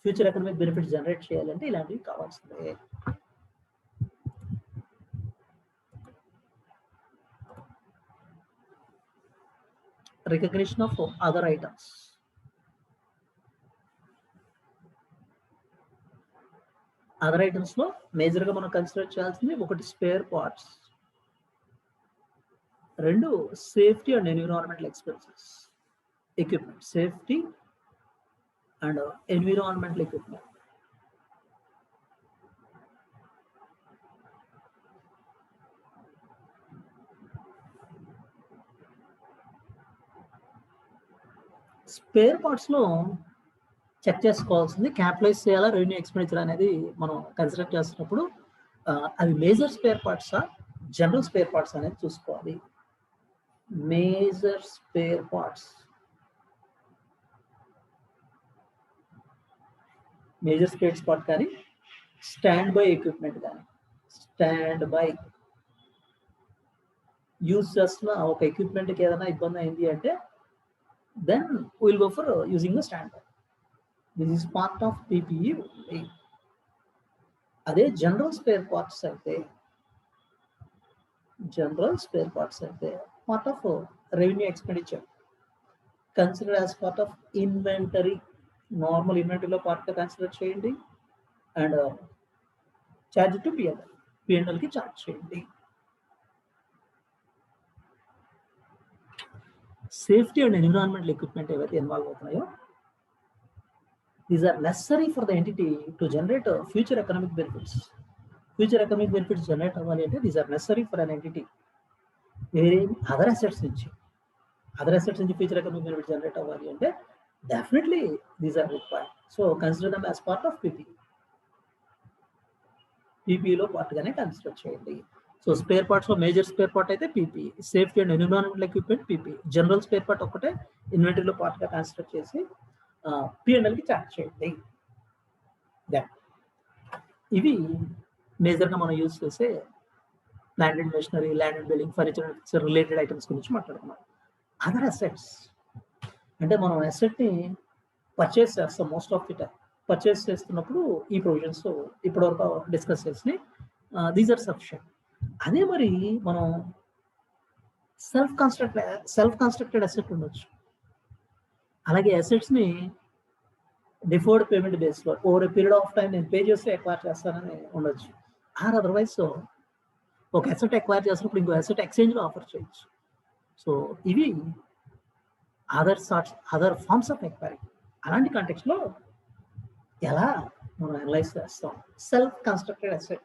future economic benefit generate చేయాలంటే ఇలాంటివి కావాల్సిందే. Recognition of other items. Other items లో మేజర్ గా మనం కన్సిడర్ చేయాల్సింది ఒకటి స్పేర్ పార్ట్స్, రెండు safety and environmental expenses equipment. Safety and environmental equipment. Spare parts లో చెక్ చేసుకోవాల్సింది క్యాపిటలైజ్ చేయాలా రెవెన్యూ ఎక్స్పెండిచర్ అనేది మనం కన్సిడర్ చేస్తున్నప్పుడు అవి మేజర్ స్పేర్ పార్ట్సా జనరల్ స్పేర్ పార్ట్స్ అనేది చూసుకోవాలి. Major spare parts, major spare part కానీ స్టాండ్ బై ఎక్విప్మెంట్ కానీ, స్టాండ్ బై యూజ్ చేస్తున్న ఒక ఎక్విప్మెంట్కి ఏదైనా ఇబ్బంది అయింది అంటే then we'll go for using the standby. This is part of PPE. అదే జనరల్ స్పేర్ పార్ట్స్ అయితే part of revenue expenditure, consider as part of inventory. Normal ఇన్వెంటరీలో పార్ట్గా కన్సిడర్ చేయండి అండ్ ఛార్జ్ టు పిఎన్ఎల్కి ఛార్జ్ చేయండి. సేఫ్టీ అండ్ ఎన్విరాన్మెంటల్ ఎక్విప్మెంట్ ఏవైతే involve అవుతున్నాయో these are necessary for the entity to generate future economic benefits. Future economic benefits generate అవ్వాలి అంటే these are necessary for an entity. వేరే other assets నుంచి future economic benefit generate అవ్వాలి అంటే definitely these are required. So consider them as part of పీపీలో పార్ట్గానే consider చేయండి. So spare parts లో మేజర్ స్పేర్ పార్ట్ అయితే PP, safety and environmental equipment PP, general spare part ఒకటే ఇన్వెంటరీలో పార్ట్గా కన్సిడర్ చేసి పిఎన్ఎల్కి ఛార్జ్ చేయండి. ఇవి మేజర్గా మనం యూజ్ చేసే land and machinery, land and building, furniture related items గురించి మాట్లాడుకున్నాం. అదర్ అసెట్స్ అంటే మనం అసెట్ని పర్చేస్ చేస్తాం. Most of the time purchase చేస్తున్నప్పుడు ఈ ప్రొవిజన్స్ ఇప్పటివరకు డిస్కస్ చేసి దీస్ ఆర్ సఫిషియంట్. అదే మరి మనం సెల్ఫ్ కన్స్ట్రక్టెడ్ అసెట్ ఉండొచ్చు. అలాగే అసెట్స్ని డిఫర్డ్ పేమెంట్ బేస్లో over a period of time నేను పే చేస్తే ఎక్వైర్ చేస్తానని ఉండొచ్చు. ఆర్ అదర్వైజ్ ఒక అసెట్ ఎక్వైర్ చేసినప్పుడు ఇంకో అసెట్ ఎక్స్చేంజ్లో ఆఫర్ చేయొచ్చు. సో ఇవి అదర్ ఫార్మ్స్ ఆఫ్ ఎక్వైరీ. అలాంటి కాంటెక్స్లో ఎలా మనం అనలైజ్ చేస్తాం? సెల్ఫ్ కన్స్ట్రక్టెడ్ అసెట్,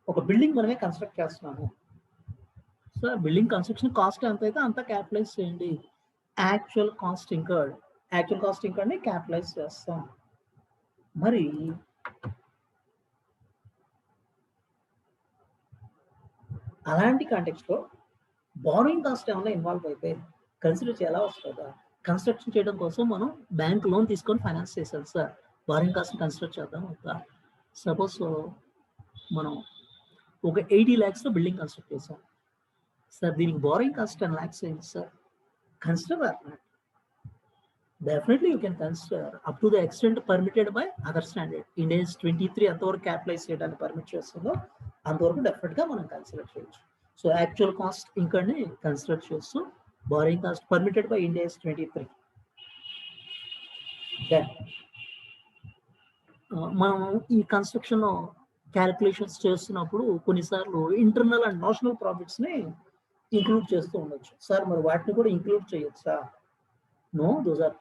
ఒక బిల్డింగ్ మనమే కన్స్ట్రక్ట్ చేస్తున్నాము సార్, బిల్డింగ్ కన్స్ట్రక్షన్ కాస్ట్ ఎంత అయితే అంతా క్యాపిటలైజ్ చేయండి. యాక్చువల్ కాస్ట్ ఇంకర్డ్ని క్యాపిటలైజ్ చేస్తాం. మరి అలాంటి కాంటెక్స్లో బారోయింగ్ కాస్ట్ ఏమైనా ఇన్వాల్వ్ అయితే కన్సిడర్ చేయాలా వస్తుందా? కన్స్ట్రక్షన్ చేయడం కోసం మనం బ్యాంక్ లోన్ తీసుకొని ఫైనాన్స్ చేశారు సార్, బారోయింగ్ కాస్ట్ కన్సిడర్ చేద్దాం అవుతా. సపోజ్ మనం ఒక 80 lakhs బిల్డింగ్ కన్స్ట్రక్ట్ చేసాం సార్, దీనికి బారోయింగ్ కాస్ట్ 10 lakhs అయింది sir, consider or not? Definitely you can consider up to the extent permitted by other standard. Ind AS 23 ఎంతవరకు క్యాపిటలైజ్ చేయడానికి పర్మిట్ చేస్తుందో అంతవరకు డెఫినెట్గా మనం కన్సిడర్ చేయొచ్చు. సో యాక్చువల్ కాస్ట్ ఇంకని కన్సిడర్ చేస్తూ borrowing cost permitted by Ind AS 23. మనం ఈ కన్స్ట్రక్షన్ క్యాలిక్యులేషన్స్ చేస్తున్నప్పుడు కొన్నిసార్లు ఇంటర్నల్ అండ్ నేషనల్ ప్రాఫిట్స్ని ఇంక్లూడ్ చేస్తూ ఉండొచ్చు సార్. మరి వాటిని కూడా ఇంక్లూడ్ చేయొచ్చా? No, those are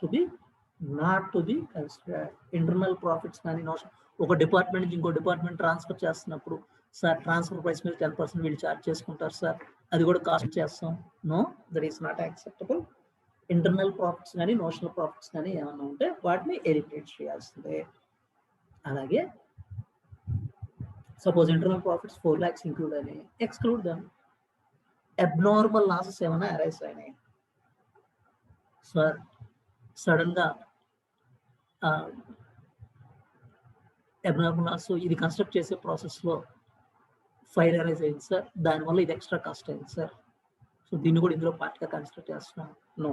not to be considered. Internal profits కానీ ఒక డిపార్ట్మెంట్ నుంచి ఇంకో డిపార్ట్మెంట్ ట్రాన్స్ఫర్ చేస్తున్నప్పుడు సార్ ట్రాన్స్ఫర్ ప్రైస్ మీద 10% వీళ్ళు ఛార్జ్ చేసుకుంటారు సార్, అది కూడా కాస్ట్ చేస్తాం. No, that is not acceptable. Internal profits కానీ నేషనల్ ప్రాఫిట్స్ కానీ ఏమన్నా ఉంటే వాటిని ఎలిమినేట్ చేయాల్సిందే. అలాగే suppose internal profits 4 lakhs include అని ఎక్స్క్లూడ్ దమ్. అబ్నార్మల్ లాసెస్ ఏమైనా అరైజ్ అయినాయి సార్, సడన్ గా అబ్నార్మల్ లాస్ ఇది కన్స్ట్రక్ట్ చేసే ప్రాసెస్ లో ఫైర్ అరైజ్ అయింది సార్, దానివల్ల ఇది ఎక్స్ట్రా కాస్ట్ అయింది సార్, సో దీన్ని కూడా ఇందులో పార్ట్ గా కన్సిడర్ చేస్తున్నాం. No,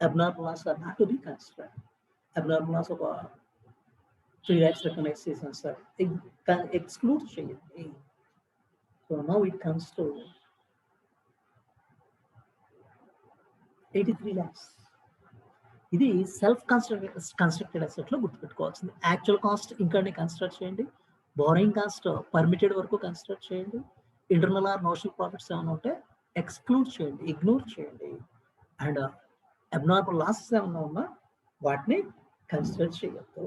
abnormal loss are not to be considered. Abnormal loss ఒక 3 lakhs రికగ్నైజ్ చేశాను సార్, ఎక్స్క్లూడ్ చేయండి. So now it comes to 83 lakhs. ఇది సెల్ఫ్ కన్స్ట్రక్టెడ్ అసెట్ లో గుర్తుపెట్టుకోవాల్సింది. యాక్చువల్ కాస్ట్ ఇంకా కన్సిడర్ చేయండి, బారోయింగ్ కాస్ట్ పర్మిటెడ్ వరకు కన్సిడర్ చేయండి, ఇంటర్నల్ ఆర్ నోషనల్ ప్రాఫిట్స్ ఏమైనా ఉంటే ఎక్స్క్లూడ్ చేయండి, ఇగ్నోర్ చేయండి, అండ్ అబ్నార్మల్ లాసెస్ ఏమైనా ఉన్నా వాటిని కన్సిడర్ చేయొద్దు.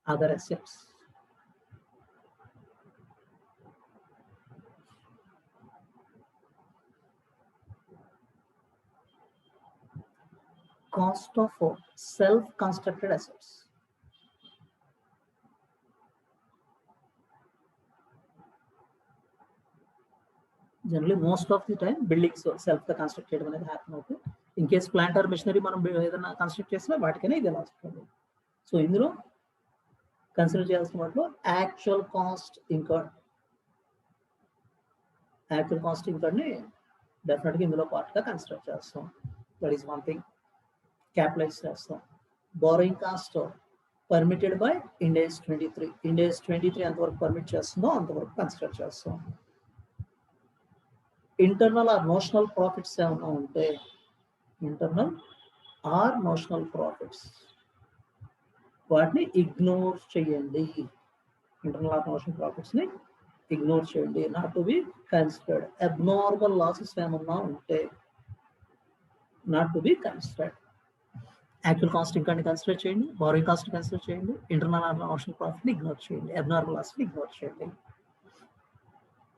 Other assets. Cost of self-constructed assets. Generally, most of the time, buildings self-constructed అనేది happen అవుతుంది. In case plant or machinery మనం ఏదైనా కన్స్ట్రక్ట్ చేసినా వాటికైనా ఇది ఎలా వస్తుంది. సో ఇందులో కన్సిడర్ చేయాల్సిన వాటిలో యాక్చువల్ కాస్ట్ ఇంకర్డ్ ని డెఫినెట్గా ఇందులో పార్ట్గా కన్సిడర్ చేస్తాం. That is one thing. Capitalise చేస్తాం. Borrowing cost permitted by Ind AS 23. Ind AS 23 ఎంతవరకు పర్మిట్ చేస్తుందో అంతవరకు కన్సిడర్ చేస్తాం. ఇంటర్నల్ ఆర్ నోషనల్ ప్రాఫిట్స్ ఏమైనా ఉంటే, ఇంటర్నల్ ఆర్ నోషనల్ ప్రాఫిట్స్ వాటిని ఇగ్నోర్ చేయండి. ఇంటర్నల్ ఆర్ నోషనల్ ప్రాఫిట్స్ ని ఇగ్నోర్ చేయండి, not to be considered. Abnormal losses ఏమన్నా ఉంటే not to be considered. Actual cost ఇంకా కన్సిడర్ చేయండి, బారోయింగ్ కాస్ట్ కన్సిడర్ చేయండి, ఇంటర్నల్ ఆర్ నోషనల్ ప్రాఫిట్ ని ఇగ్నోర్ చేయండి, అబ్నార్మల్ లాస్ ని ఇగ్నోర్ చేయండి.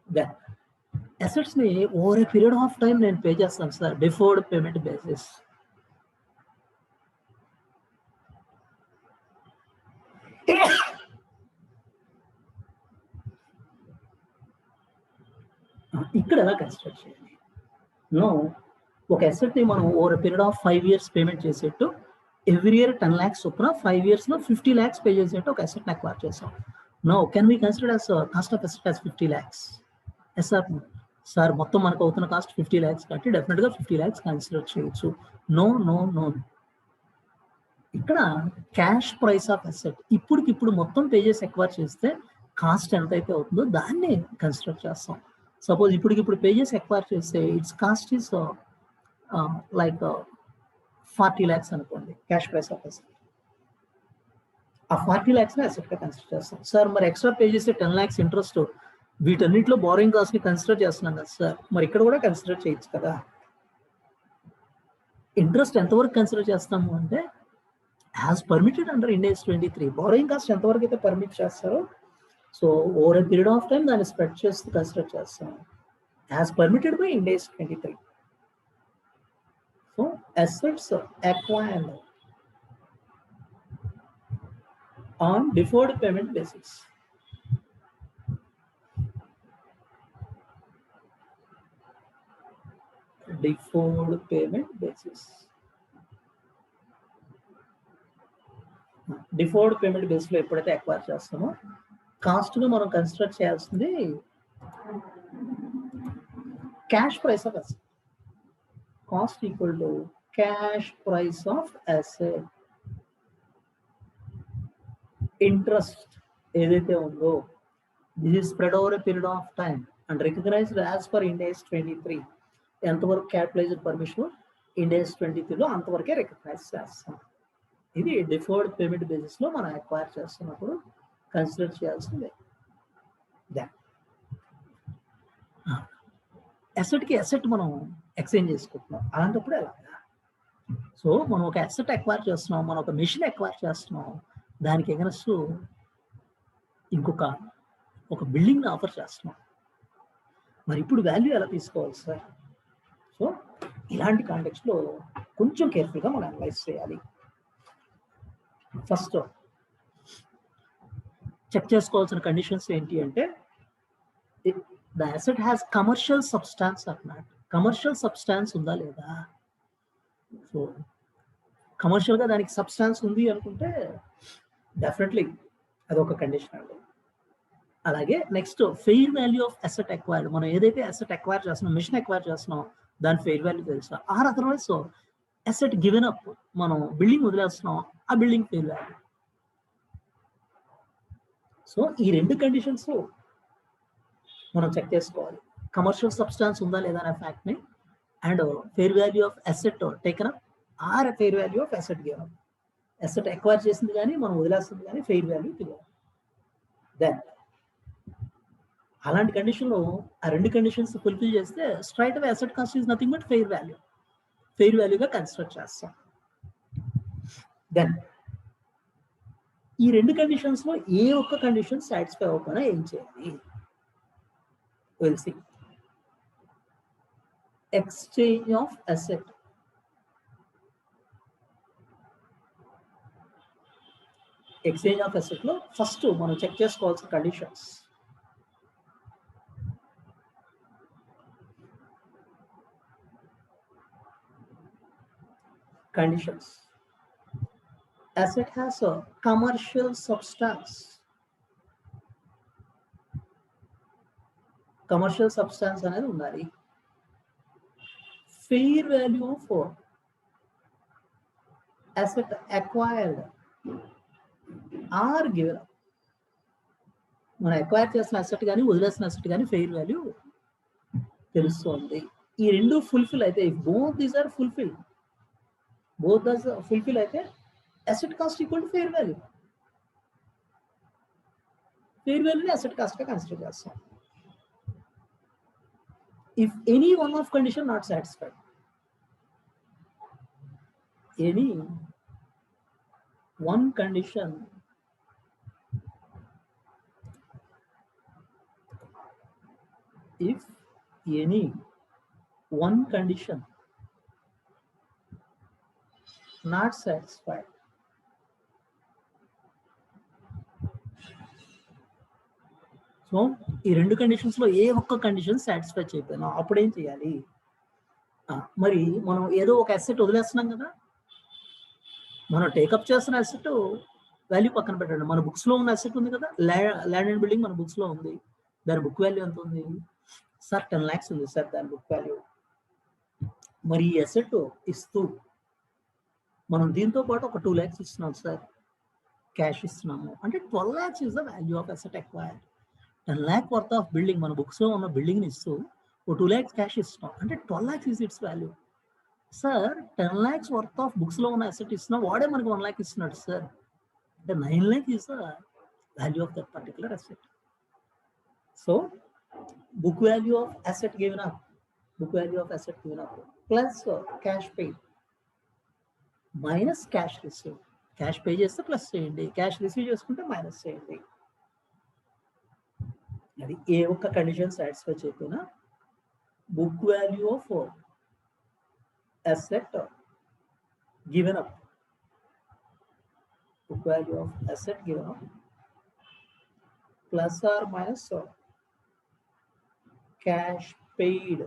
దెన్ అసెట్స్ ని over a period of time నేను పే చేస్తాను సార్, డిఫర్డ్ పేమెంట్ బేసిస్. ఇక్కడ ఎలా కన్సిడర్ చేయాలి? నో, ఒక అసెట్ ని మనం over period of 5 years payment చేసేట్టు ఎవ్రీ ఇయర్ 10 lakhs చొప్పున 5 years లో 50 lakhs పే చేసేట్టు ఒక అసెట్ ని అక్వైర్ చేసాం. No, can we consider as cost of asset as 50 lakhs? Yes sir, మొత్తం మనకు అవుతున్న కాస్ట్ 50 lakhs కాబట్టి డెఫినెట్ గా 50 lakhs కన్సిడర్ చేయొచ్చు. నో నో నో, ఇక్కడ క్యాష్ ప్రైస్ ఆఫ్ అసెట్ ఇప్పటికిప్పుడు మొత్తం పే చేసి అక్వైర్ చేస్తే కాస్ట్ ఎంతైతే అవుతుందో దాన్ని కన్సిడర్ చేస్తాం. సపోజ్ ఇప్పటికిప్పుడు పే చేసి ఎక్వైర్ చేస్తే it's cost is like 40 lakhs అనుకోండి, క్యాష్ ప్రైస్ ఆఫ్ అసెట్. ఆ 40 lakhs ని అసెట్ గా కన్సిడర్ చేస్తాం. సార్ మరి ఎక్స్ట్రా పే చేస్తే 10 lakhs ఇంట్రెస్ట్, వీటన్నిటిలో బారోయింగ్ కాస్ట్ ని కన్సిడర్ చేస్తున్నాం కదా సార్, మరి ఇక్కడ కూడా కన్సిడర్ చేయొచ్చు కదా. ఇంట్రెస్ట్ ఎంతవరకు కన్సిడర్ చేస్తాము అంటే as permitted under Ind AS 23. Borrowing cost ఎంతవరకు అయితే పర్మిట్ చేస్తారో so over a period of time దాన్ని స్ప్రెడ్ చేస్తూ కన్సిడర్ చేస్తాం as permitted by Ind AS 23. So assets acquired on deferred payment basis. Deferred payment basis. Deferred payment base లో ఎప్పుడైతే acquire చేస్తామో cost ను మనం కన్సిడర్ చేయాల్సింది cash price of asset. Cost equal to cash price of asset. Interest ఏదైతే ఉందో this is spread over a period of time and recognised as per Ind AS 23. ఎంతవరకు capitalised permission ఇండెస్ 23లో అంతవరకే రికగ్నైజ్ చేస్తాం. ఇది డిఫర్డ్ పేమెంట్ బేసిస్ లో మనం acquire చేస్తున్నప్పుడు consider చేయాల్సిందే. అసెట్ కి అసెట్ మనం ఎక్స్చేంజ్ చేసుకుంటున్నాం, అలాంటప్పుడు ఎలాగా? సో మనం ఒక అసెట్ ఎక్వైర్ చేస్తున్నాం, మనం ఒక మెషిన్ ఎక్వైర్ చేస్తున్నాం, దానికి ఎగనెస్ట్ ఒక బిల్డింగ్ని ఆఫర్ చేస్తున్నాం. మరి ఇప్పుడు వాల్యూ ఎలా తీసుకోవాలి సార్? సో ఇలాంటి కాంటెక్స్లో కొంచెం కేర్ఫుల్గా మనం అనలైజ్ చేయాలి. ఫస్ట్ చెక్ చేసుకోవాల్సిన కండిషన్స్ ఏంటి అంటే, the asset has commercial substance అన్నమాట. కమర్షియల్ సబ్స్టాన్స్ ఉందా లేదా? సో కమర్షియల్గా దానికి సబ్స్టాన్స్ ఉంది అనుకుంటే డెఫినెట్లీ అదొక కండిషన్ అండి. అలాగే next fair value of asset acquired. మనం ఏదైతే అసెట్ ఎక్వైర్ చేస్తున్నాం, మిషన్ ఎక్వైర్ చేస్తున్నాం, దాని ఫెయిర్ వాల్యూ తెలుసా? Or otherwise asset given up, మనం బిల్డింగ్ వదిలేస్తున్నాం, ఆ బిల్డింగ్ ఫెయిర్ వాల్యూ. సో ఈ రెండు కండిషన్స్ మనం చెక్ చేసుకోవాలి. కమర్షియల్ సబ్స్టాన్స్ ఉందా లేదా అనే ఫ్యాక్ట్ని, and fair value of asset taken up or fair value of asset given up. Asset acquire చేసింది కానీ మనం వదిలేస్తుంది కానీ ఫెయిర్ వాల్యూ తెలియాలి. దెన్ అలాంటి కండిషన్లో ఆ రెండు కండిషన్స్ ఫుల్ఫిల్ చేస్తే straight away asset cost is nothing but fair వాల్యూగా కన్స్ట్రక్ట్ చేస్తాం. దెన్ ఈ రెండు కండిషన్స్ లో ఏ ఒక్క కండిషన్ సాటిస్ఫై అవ్వకుండా ఏం చేయాలి? Will see. Exchange of asset. Exchange of asset లో ఫస్ట్ మనం చెక్ చేసుకోవాల్సిన conditions. Asset has a commercial substance. Commercial substance అనేది ఉండాలి. Fair value of asset acquired or given up. మనం ఎక్వైర్ చేసిన అసెట్ కానీ వదిలేసిన అసెట్ కానీ ఫెయిర్ వాల్యూ తెలుస్తుంది. ఈ రెండు ఫుల్ఫిల్ అయితే, బోత్ దీస్ ఆర్ ఫుల్ఫిల్, అయితే asset cost equal to fair value. Fair value asset cost का consider చేస్తాం. If any one of condition not satisfied, any one condition if any one condition not satisfied, so ఈ రెండు conditions లో ఏ ఒక్క condition satisfy చేయకపోయినా అప్పుడు ఏం చేయాలి? మరి మనం ఏదో ఒక అసెట్ వదిలేస్తున్నాం కదా, మనం టేకప్ చేస్తున్న అసెట్ వాల్యూ పక్కన పెట్టండి. మన బుక్స్ లో ఉన్న అసెట్ ఉంది కదా, ల్యాండ్ అండ్ బిల్డింగ్ మన బుక్స్ లో ఉంది, దాని బుక్ వాల్యూ ఎంత ఉంది సార్? 10 lakhs ఉంది సార్ దాని బుక్ వాల్యూ. మరి ఈ అసెట్ ఇస్తూ మనం దీంతో పాటు ఒక 2 lakhs ఇస్తున్నాం సార్, క్యాష్ ఇస్తున్నాము అంటే 12 lakhs is the value of asset acquired. 10 lakh worth of building, మన బుక్స్ లో ఉన్న బిల్డింగ్ ఇస్తూ ఓ 2 lakhs క్యాష్ ఇస్తున్నాం అంటే 12 lakhs is it's value. Sir 10 lakhs worth of books లో ఉన్న అసెట్ ఇస్తున్నాం, వాడే మనకి 1 lakh ఇస్తున్నాడు సార్ అంటే 9 lakhs is the value of that particular asset. So book value of asset given up plus cash paid minus cash received. Cash pay చేస్తే plus చేయండి, cash receive చేసుకుంటే మైనస్ చేయండి. అది ఏ ఒక్క కండిషన్ సాటిస్ఫై చేయకపోయినా book value of asset given up, book value of asset given up plus or minus cash paid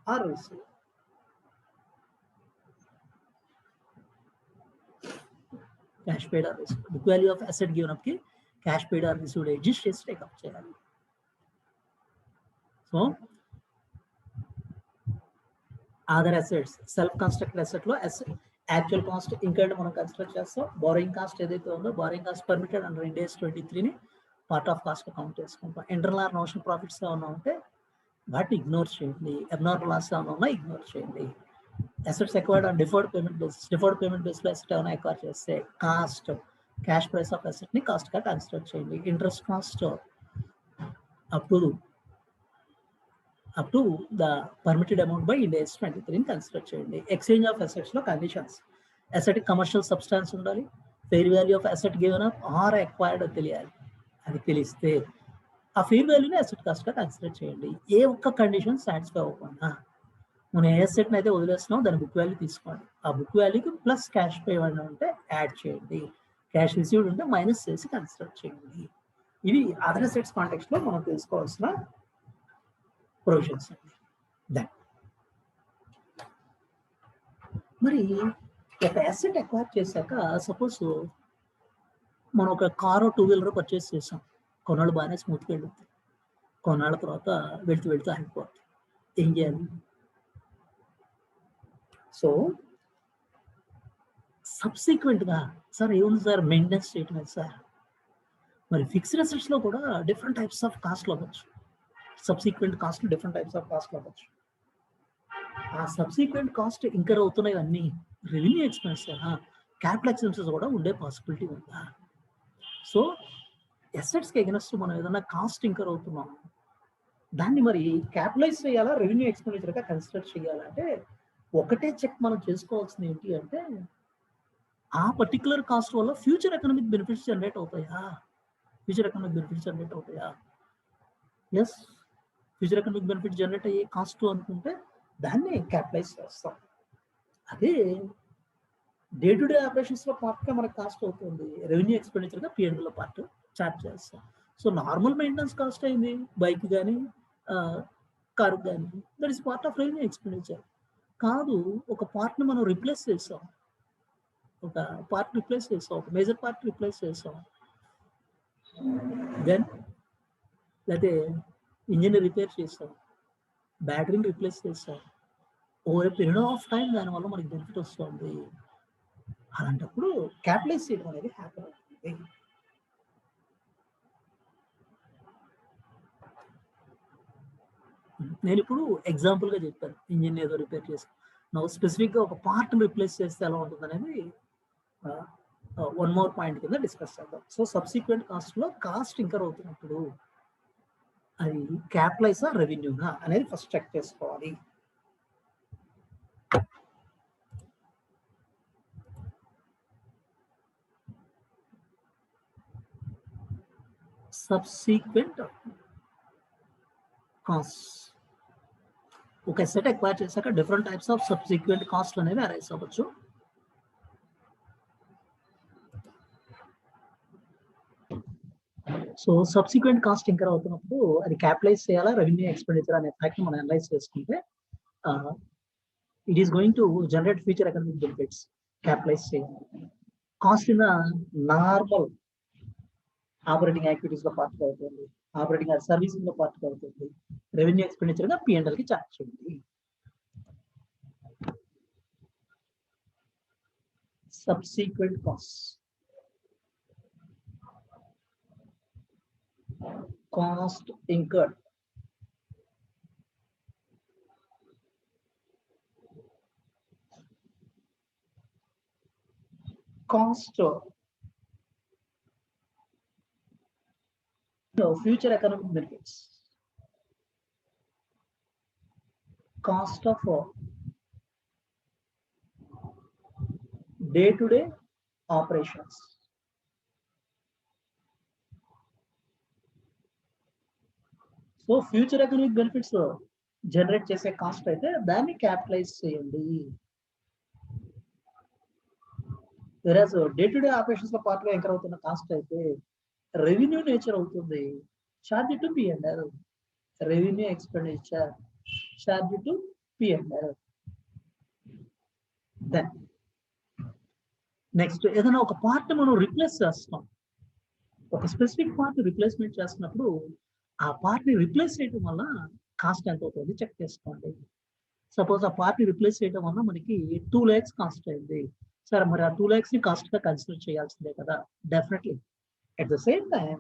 or received. Cash paid or received. Book value of asset given up ki cash paid or received adjust చేసి take up చేయాలి. So other assets, self constructed asset లో actual cost incurred మనం construct చేస్తాం. borrowing cost ఏదైతే ఉందో borrowing cost permitted under Ind AS 23 ని part of cost count చేసుకుంటాం. Internal are notional profits ఏమన్నా ఉంటే వాటిని ఇగ్నోర్ చేయండి, అబ్నార్మల్ లాస్ ఏమన్నా ఇగ్నోర్ చేయండి. Assets acquired on deferred payment base లో అసెట్ ఏమైనా ఎక్వైర్ చేస్తే cost, cash price of asset ని కాస్ట్ గా కన్సిడర్ చేయండి. Interest cost up to up to the permitted amount by Indus 23 consider చేయండి. ఎక్స్చేంజ్ ఆఫ్ అసెట్స్ లో conditions, asset commercial substance ఉండాలి, fair value of asset given up or acquired తెలియాలి. అది తెలిస్తే ఆ ఫెయిర్ వాల్యూని అసెట్ కాస్ట్ గా కన్సిడర్ చేయండి. ఏ ఒక్క కండిషన్ సాటిస్ఫై అవ్వకుండా మనం ఏ అసెట్ని అయితే వదిలేస్తున్నాం దాని బుక్ వాల్యూ తీసుకోండి. ఆ బుక్ వాల్యూకి ప్లస్ క్యాష్ పే ఉంటే యాడ్ చేయండి, క్యాష్ రిసీవ్డ్ ఉంటే మైనస్ చేసి కన్సిడర్ చేయండి. ఇవి అదర్ అసెట్స్ కాంటెక్స్ట్ లో మనం తెలుసుకోవాల్సిన ప్రొవిజన్స్ అండి. దట్ మరి ఒక అసెట్ అక్వైర్ చేశాక సపోజ్ మనం ఒక కారు 2 వీలర్ పర్చేస్ చేసాం, కొన్నాళ్ళు బాగానే స్మూత్గా వెళ్తుంది, కొన్నాళ్ళ తర్వాత వెళ్తూ వెళ్తూ ఆగిపోతుంది. ఏం చేయాలి? సో సబ్సిక్వెంట్గా సార్ ఏముంది సార్ మెయింటెనెన్స్ చేయటం సార్. మరి ఫిక్స్డ్ అసెట్స్ లో కూడా డిఫరెంట్ టైప్స్ ఆఫ్ కాస్ట్లు అవ్వచ్చు, subsequent cost different types of కాస్ట్లు అవ్వచ్చు. ఆ సబ్సిక్వెంట్ కాస్ట్ ఇంకర్ అవుతున్నాయి అన్ని రెవెన్యూ ఎక్స్పెన్స్, క్యాపిటల్ ఎక్స్పెన్సెస్ కూడా ఉండే పాసిబిలిటీ ఉందా? సో అసెట్స్కి ఎగనెస్ట్ మనం ఏదైనా కాస్ట్ ఇంకర్ అవుతున్నాం, దాన్ని మరి క్యాపిటలైజ్ చేయాలా రెవెన్యూ ఎక్స్పెండిచర్గా కన్సిడర్ చేయాలంటే ఒకటే చెక్ మనం చేసుకోవాల్సింది ఏంటి అంటే ఆ పర్టికులర్ కాస్ట్ వల్ల ఫ్యూచర్ ఎకనామిక్ బెనిఫిట్స్ జనరేట్ అవుతాయా? ఫ్యూచర్ ఎకనామిక్ బెనిఫిట్స్ జనరేట్ అవుతాయా? Yes, future economic benefit generate అయ్యే కాస్ట్ అనుకుంటే దాన్ని క్యాపిటలైజ్ చేస్తాం. అదే డే టు డే ఆపరేషన్స్ లో పార్ట్గా మనకు కాస్ట్ అవుతుంది, రెవెన్యూ ఎక్స్పెండిచర్గా పిఎన్ఎల్ పార్ట్ చార్జ్ చేస్తాం. సో నార్మల్ మెయింటెనెన్స్ కాస్ట్ అయింది బైక్ కానీ కారు కానీ, that is part of revenue expenditure. కాదు, ఒక పార్ట్ని మనం రిప్లేస్ చేస్తాం, ఒక పార్ట్ రిప్లేస్ చేస్తాం, ఒక మేజర్ పార్ట్ రిప్లేస్ చేస్తాం, దెన్ లేకపోతే ఇంజిన్ రిపేర్ చేస్తాం, బ్యాటరీని రిప్లేస్ చేస్తాం, ఓవర్ పీరియడ్ ఆఫ్ టైం దానివల్ల మనకి బెనిఫిట్ వస్తుంది. అలాంటప్పుడు క్యాపిటలైజ్ చేయడం అనేది హ్యాపీ అవుతుంది. నేను ఇప్పుడు ఎగ్జాంపుల్గా చెప్పాను, ఇంజిన్ ఏదో రిపేర్ చేస్తాం, నాకు స్పెసిఫిక్గా ఒక పార్ట్ని రిప్లేస్ చేస్తే ఎలా ఉంటుంది అనేది వన్ మోర్ పాయింట్ కింద డిస్కస్ చేద్దాం. సో సబ్సిక్వెంట్ కాస్ట్లో కాస్ట్ ఇంకర్ అవుతున్నప్పుడు అది క్యాపిటలైజా రెవెన్యూనా అనేది ఫస్ట్ చెక్ చేసుకోవాలి. సబ్సిక్వెంట్ కాస్ట్, ఒక అసెట్ అక్వైర్ చేశాక different types of subsequent cost అనేవి అరైజ్ అవ్వచ్చు. సో సబ్సిక్వెంట్ కాస్ట్ ఇంకర్ అవుతున్నప్పుడు అది క్యాపిటలైజ్ చేయాలా రెవెన్యూ ఎక్స్పెండిచర్ అనే ఫ్యాక్ట్ మనం అనలైజ్ చేసుకుంటే it is going to generate future economic benefits. Capitalise చేయాలి, cost in normal operating activities లో పార్ట్ అవుతుంది, ఆపరేటింగ్ సర్వీసింగ్ లో పార్ట్ అవుతుంది, రెవెన్యూ ఎక్స్పెండిచర్ గా పిఎన్ఎల్ కి చార్జ్ చేయండి. Subsequent cost incurred cost future economic benefits, cost of day-to-day operations. So future economic benefits generate చేసే cost అయితే దాన్ని క్యాపిటలైజ్ చేయండి. Whereas day to day operations లో పార్ట్ గా ఎంకర్ అవుతున్న కాస్ట్ అయితే రెవెన్యూ నేచర్ అవుతుంది, charge to PNL, revenue expenditure charge to PNL. Then next ఏదైనా ఒక పార్ట్ మనం రిప్లేస్ చేస్తాం, ఒక స్పెసిఫిక్ పార్ట్ రిప్లేస్మెంట్ చేస్తున్నప్పుడు ఆ పార్ట్ ని రిప్లేస్ చేయడం వల్ల కాస్ట్ ఎంత అవుతుంది చెక్ చేసుకోండి. సపోజ్ ఆ పార్ట్ ని రిప్లేస్ చేయడం వల్ల మనకి 2 lakhs కాస్ట్ అయింది, సరే మరి ఆ 2 lakhs ని కాస్ట్ గా కన్సిడర్ చేయాల్సిందే కదా. Definitely at the same time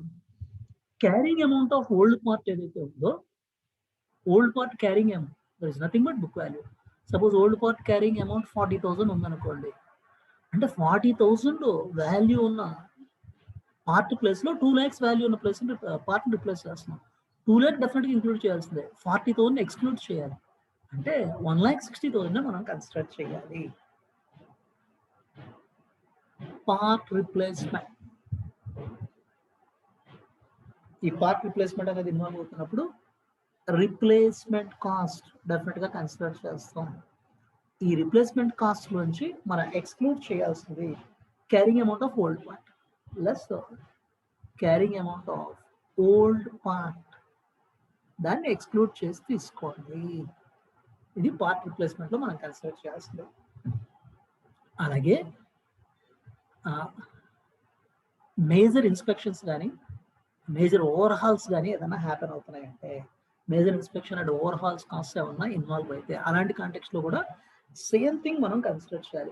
carrying amount of old part ఏదైతే ఉందో, old part carrying amount there is nothing but book value. Suppose old part carrying amount 40,000 ఉందనుకోండి, అంటే 40,000 వాల్యూ ఉన్న పార్ట్ ప్లేస్ లో 2 lakhs వాల్యూ ఉన్న place part replace చేస్తున్నాం. 2 lakh డెఫినెట్గా include చేయాల్సిందే. 40,000 ఎక్స్క్లూడ్ చేయాలి. అంటే 1,60,000 మనం కన్సిడర్ చేయాలి. Part replacement. ఈ పార్ట్ రిప్లేస్మెంట్ అనేది ఇన్వాల్వ్ అవుతున్నప్పుడు రిప్లేస్మెంట్ కాస్ట్ డెఫినెట్గా కన్సిడర్ చేస్తాం. ఈ రిప్లేస్మెంట్ కాస్ట్ నుంచి మనం ఎక్స్క్లూడ్ చేయాల్సింది carrying amount of old part less carrying amount of old part, దాన్ని ఎక్స్క్లూడ్ చేసి తీసుకోండి. ఇది పార్ట్ రిప్లేస్మెంట్లో మనం కన్సిడర్ చేయాల్సింది. అలాగే మేజర్ ఇన్స్పెక్షన్స్ కానీ మేజర్ ఓవర్ హాల్స్ కానీ ఏదైనా హ్యాపెన్ అవుతున్నాయంటే, major inspection and overhauls cost ఏమన్నా ఇన్వాల్వ్ అయితే అలాంటి కాంటెక్స్లో కూడా సేమ్ థింగ్ మనం కన్సిడర్ చేయాలి.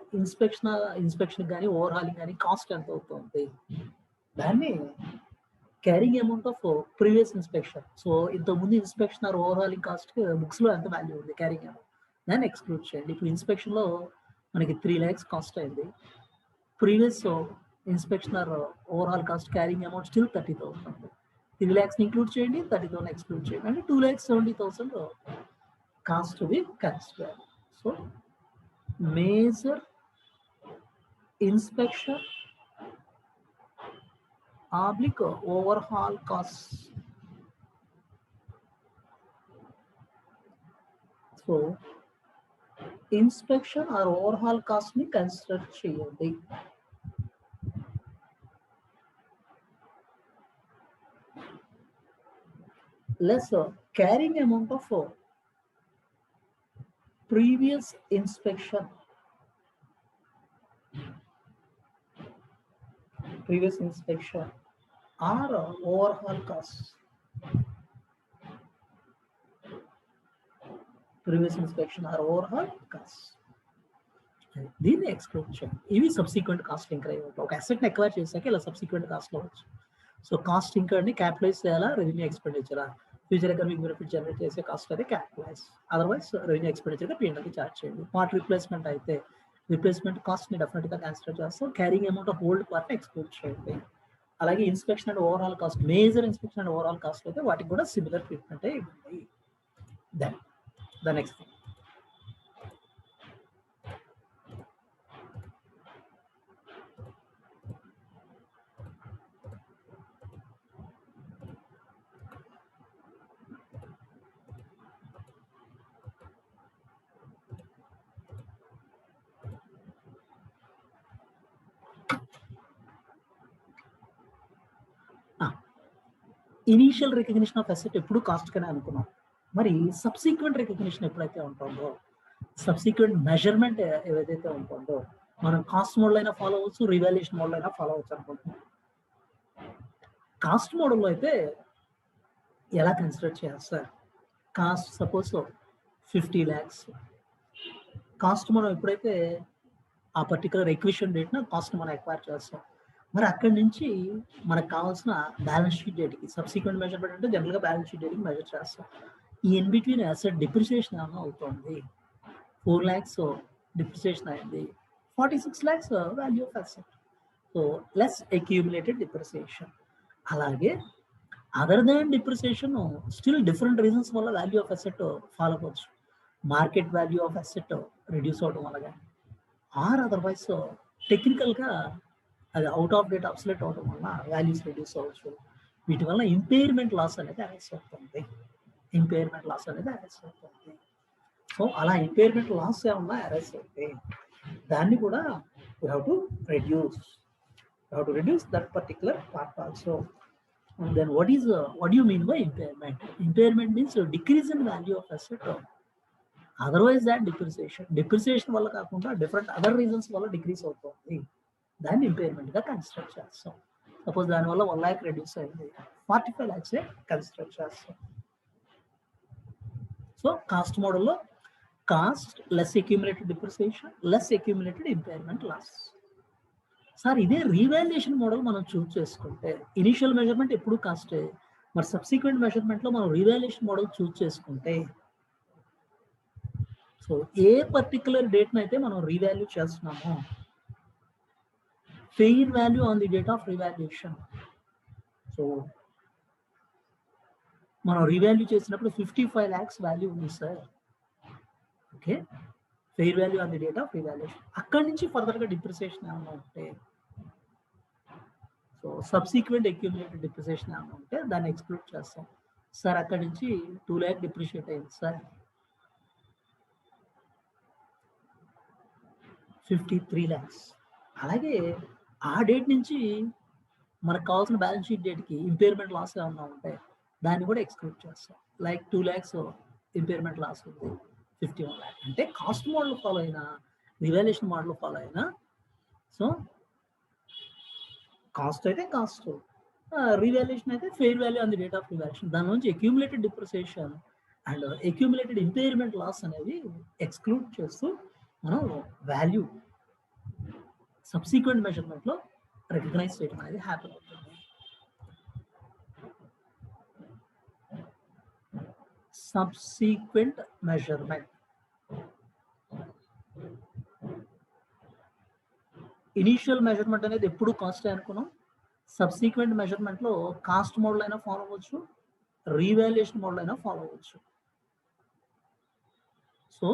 ఇన్స్పెక్షన్ కానీ ఓవర్ హాలింగ్ కానీ కాస్ట్ ఎంత అవుతుంది, దాన్ని carrying amount of previous inspection. So ఇంతకుముందు inspection or overhauling cost బుక్స్లో ఎంత వాల్యూ ఉంది క్యారింగ్ అమౌంట్, దాన్ని ఎక్స్క్లూడ్ చేయండి. ఇప్పుడు ఇన్స్పెక్షన్లో మనకి 3 lakhs కాస్ట్ అయింది. Previous inspection or overhaul cost carrying amount still 30,000. 3 lakhs include చేయండి, 30,000 ఎక్స్క్లూడ్ చేయండి, అంటే 2,70,000 cost to be consider. So major inspection oblique overhaul cost. So inspection or overhaul cost ని consider చేయండి. less carrying amount of previous inspection or overhaul costs. Previous inspection or overhaul costs. దీన్ని exclude చేయండి. ఇవి subsequent cost incur అయ్యి ఉంటాయి. ఒక అసెట్ని acquire చేశాక ఇలా సబ్సిక్వెంట్ కాస్ట్లో వచ్చు. సో కాస్ట్ ఇంకర్ని క్యాపిటలైజ్ చేయాలా, రెవెన్యూ ఎక్స్పెండిచరా? ఫ్యూచర్ ఎకనామిక్ బెనిఫిట్ జనరేట్ చేసే కాస్ట్ అయితే క్యాపిటలైజ్, అదర్వైజ్ రెవెన్యూ ఎక్స్పెండిచర్గా P&L చార్జ్ చేయండి. పార్ట్ రిప్లేస్మెంట్ అయితే రిప్లేస్మెంట్ కాస్ట్ని డెఫినెట్గా కన్సిడర్ చేస్తాం. క్యారింగ్ అమౌంట్ ఆఫ్ ఓల్డ్ పార్ట్ని ఎక్స్క్లూడ్ చేయండి. అలాగే inspection and overhaul cost, major inspection and overhaul cost అయితే వాటికి కూడా సిమిలర్ ట్రీట్మెంట్ ఇవ్వండి. Then the next thing, initial recognition of asset ఎప్పుడు కాస్ట్ కనే అనుకున్నాం. మరి సబ్సిక్వెంట్ రికగ్నిషన్ ఎప్పుడైతే ఉంటుందో, సబ్సిక్వెంట్ మెజర్మెంట్ ఏదైతే ఉంటుందో, మనం కాస్ట్ మోడల్ అయినా ఫాలో అవ్వచ్చు, రివాల్యుయేషన్ మోడల్ అయినా ఫాలో అవ్వచ్చు అనుకుంటున్నాం. కాస్ట్ మోడల్లో అయితే ఎలా కన్సిడర్ చేయాలి sir? Cost suppose 50 lakhs cost మనం ఎప్పుడైతే ఆ పర్టికులర్ ఎక్విషన్ డేట్న కాస్ట్ మనం ఎక్వైర్ చేస్తాం, మరి అక్కడి నుంచి మనకు కావాల్సిన బ్యాలెన్స్ షీట్ డేట్కి సబ్సిక్వెంట్ మెజర్మెంట్ అంటే జనరల్గా బ్యాలెన్స్ షీట్ డేట్కి మెజర్ చేస్తాం. ఈ ఇన్ బిట్వీన్ అసెట్ డిప్రిసియేషన్ ఏమన్నా అవుతుంది. 4 lakhs డిప్రిసియేషన్ అయింది, 46 lakhs value of asset. So less accumulated depreciation. అలాగే other than depreciation still different reasons వల్ల వాల్యూ ఆఫ్ అసెట్ ఫాలో అవ్వచ్చు. Market value of asset reduce అవడం వల్ల కానీ, ఆర్ అదర్వైజ్ టెక్నికల్గా అది అవుట్ ఆఫ్ డేట్ అబ్సొల్యూట్ అవడం వల్ల వాల్యూస్ రిడ్యూస్ అవ్వచ్చు. వీటి వల్ల ఇంపైర్మెంట్ లాస్ అనేది అరెస్ట్ అవుతుంది. సో అలా ఇంపైర్మెంట్ లాస్ ఏమన్నా అరెస్ట్ అయితే దాన్ని కూడా you have to reduce that particular part also. And then what do you mean by impairment? Impairment means a decrease in value of asset. Otherwise that depreciation వల్ల కాకుండా different other reasons వల్ల decrease అవుతుంది, దాన్ని impairment గా consider చేస్తాం. Suppose దానివల్ల 1 lakh reduce అయింది, 45 lakhs consider చేస్తాం. సో కాస్ట్ మోడల్లో cost less accumulated depreciation, less accumulated impairment loss. Sir ఇదే రీవాల్యుయేషన్ మోడల్ మనం చూస్ చేసుకుంటే, ఇనిషియల్ మెజర్మెంట్ ఎప్పుడు కాస్టే, మరి సబ్సిక్వెంట్ మెజర్మెంట్లో మనం రీవాల్యుయేషన్ మోడల్ చూస్ చేసుకుంటే, సో ఏ పర్టికులర్ డేట్ని అయితే మనం రీవాల్యూ చేస్తున్నామో, fair value on the date of revaluation. So మనం రీవాల్యూ చేసినప్పుడు 55 lakhs వాల్యూ ఉంది sir. Okay, fair value on the date of revaluation. అక్కడి నుంచి ఫర్దర్గా డిప్రిసియేషన్ ఏమైనా ఉంటే, సో సబ్సీక్వెంట్ అక్యూములేటెడ్ డిప్రిసియేషన్ ఏమైనా ఉంటే దాన్ని ఎక్స్క్లూడ్ చేస్తాం. సార్ అక్కడి నుంచి 2 lakh డిప్రిషియేట్ అయింది సార్, 53 lakhs. అలాగే ఆ డేట్ నుంచి మనకు కావాల్సిన బ్యాలెన్స్ షీట్ డేట్కి ఇంపైర్మెంట్ లాస్ ఏమన్నా ఉంటే దాన్ని కూడా ఎక్స్క్లూడ్ చేస్తాం. లైక్ 2 lakhs ఇంపైర్మెంట్ లాస్ ఉంది, 51 lakhs. అంటే కాస్ట్ మోడల్ ఫాలో అయినా రివాల్యుయేషన్ మోడల్ ఫాలో అయినా, సో కాస్ట్ అయితే కాస్ట్, రివాల్యుయేషన్ అయితే fair value on the date of revaluation. దాని నుంచి accumulated depreciation and accumulated impairment loss అనేవి ఎక్స్క్లూడ్ చేస్తూ మనం వాల్యూ సబ్సీక్వెంట్ మెజర్మెంట్లో రికగ్నైజ్ చేయడం అనేది హ్యాపీ అవుతుంది. సబ్సీక్వెంట్ మెజర్మెంట్, ఇనీషియల్ మెజర్మెంట్ అనేది ఎప్పుడు కాస్ట్ అనుకున్నాం. సబ్సీక్వెంట్ మెజర్మెంట్లో కాస్ట్ మోడల్ అయినా ఫాలో అవ్వచ్చు, రీవాల్యుయేషన్ మోడల్ అయినా ఫాలో అవ్వచ్చు. సో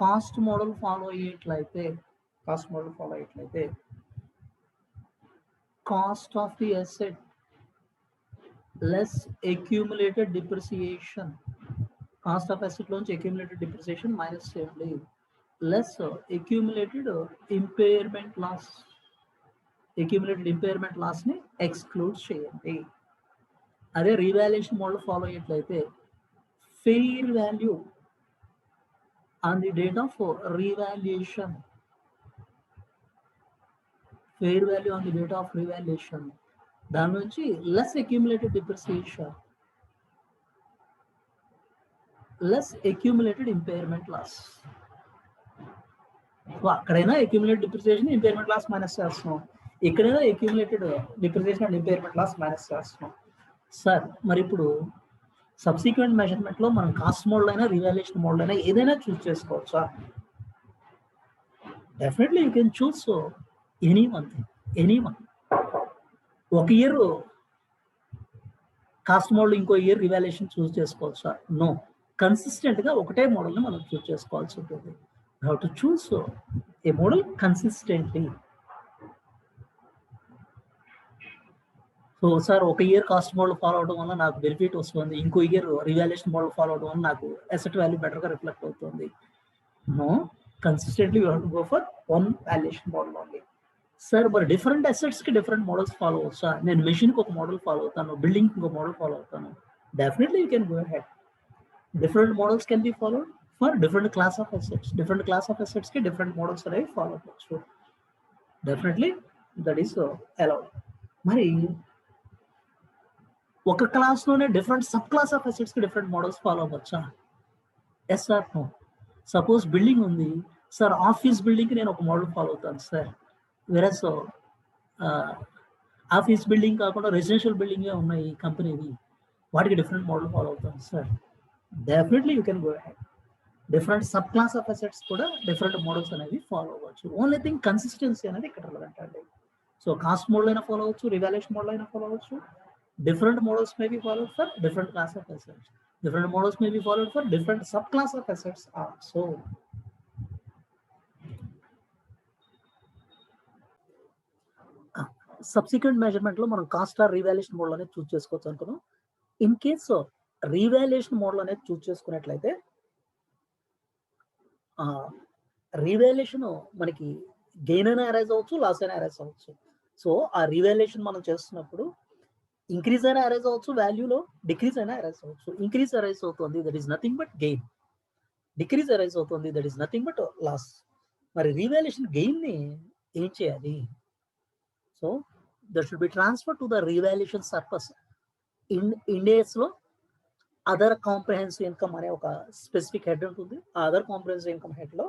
కాస్ట్ మోడల్ ఫాలో అయ్యేట్లయితే cost of the asset less accumulated depreciation, cost of asset లోంచి అక్యూములేటెడ్ డిప్రిసియేషన్ మైనస్ చేయండి, less accumulated impairment loss, accumulated impairment loss ని exclude చేయండి. అదే రీవాల్యుయేషన్ మోడల్ ఫాలో అయ్యేట్లయితే fair value on the date of revaluation, fair value on the date of revaluation, దాని నుంచి less accumulated depreciation, less accumulated impairment loss. So అక్కడైనా accumulated depreciation impairment loss minus చేస్తున్నాం, ఇక్కడైనా accumulated depreciation and impairment loss minus చేస్తున్నాం. Sir మరి ఇప్పుడు subsequent మెజర్మెంట్లో మనం కాస్ట్ మోడల్ అయినా రివాల్యుయేషన్ మోడల్ అయినా ఏదైనా చూస్ చేసుకోవచ్చా? Definitely you can choose any one. ఒక ఇయర్ కాస్ట్ మోడల్, ఇంకో ఇయర్ రివాల్యుయేషన్ చూస్ చేసుకోవచ్చా? నో, కన్సిస్టెంట్గా ఒకటే మోడల్ని మనం చూస్ చేసుకోవాల్సి ఉంటుంది. You have to choose a model consistently. So sir ఒక ఇయర్ కాస్ట్ మోడల్ ఫాలో అవడం వల్ల నాకు బెనిఫిట్ వస్తుంది, ఇంకో ఇయర్ రివాల్యుయేషన్ మోడల్ ఫాలో అవడం వల్ల నాకు అసెట్ వాల్యూ బెటర్గా రిఫ్లెక్ట్ అవుతుంది. No, consistently you have to go for one valuation model only. Sir మరి డిఫరెంట్ అసెట్స్కి డిఫరెంట్ మోడల్స్ ఫాలో అవచ్చా? నేను మెషిన్కి ఒక మోడల్ ఫాలో అవుతాను, బిల్డింగ్కి ఇంకో మోడల్ ఫాలో అవుతాను. Definitely you can go ahead. Different models can be followed for different class of assets. Different class of అసెట్స్కి డిఫరెంట్ మోడల్స్ అనేవి ఫాలో అవ్వచ్చు. Definitely that is allowed. మరి ఒక క్లాస్లోనే డిఫరెంట్ సబ్ క్లాస్ ఆఫ్ అసెట్స్కి different models follow అవ్వచ్చా? Yes or no. Suppose building ఉంది sir, office బిల్డింగ్కి నేను ఒక మోడల్ ఫాలో అవుతాను సార్, వెరస్ ఆఫీస్ బిల్డింగ్ కాకుండా రెసిడెన్షియల్ బిల్డింగే ఉన్నాయి కంపెనీవి, వాటికి డిఫరెంట్ మోడల్ ఫాలో అవుతాను sir. Definitely you can go ahead. Different sub class of assets కూడా డిఫరెంట్ మోడల్స్ అనేవి ఫాలో అవ్వచ్చు. ఓన్లీ థింగ్ కన్సిస్టెన్సీ అనేది ఇక్కడ రిలవెంట్ అండి. సో కాస్ట్ మోడల్ అయినా ఫాలో అవ్వచ్చు, రివాల్యుయేషన్ మోడల్ అయినా ఫాలో అవ్వచ్చు. Different models may be followed for different class of assets. Different models may be followed for different subclass of assets also. Subsequent measurement లో మనం cost are revaluation model అనేది చూస్ చేసుకోవచ్చు అనుకున్నాం. In case revaluation model అనేది చూస్ చేసుకున్నట్లయితే revaluation మనకి gain అయినా arise అవ్వచ్చు, లాస్ అయినా అరైజ్ అవ్వచ్చు. సో ఆ రీవాల్యుయేషన్ మనం చేస్తున్నప్పుడు ఇంక్రీజ్ అయినా అరైజ్ అవ్వచ్చు వాల్యూలో, డిక్రీజ్ అయినా అరైజ్ అవ్వచ్చు. ఇంక్రీజ్ అరైజ్ అవుతుంది, that is nothing but gain. Decrease arise అవుతుంది, that is nothing but loss. మరి రీవాల్యుయేషన్ గెయిన్ని ఏం చేయాలి? So that should be transfer to the revaluation surplus. ఇండేస్లో అదర్ కాంప్రహెన్సివ్ ఇన్కమ్ అనే ఒక స్పెసిఫిక్ హెడ్ ఉంటుంది. ఆ అదర్ కాంప్రహెన్సివ్ ఇన్కమ్ హెడ్లో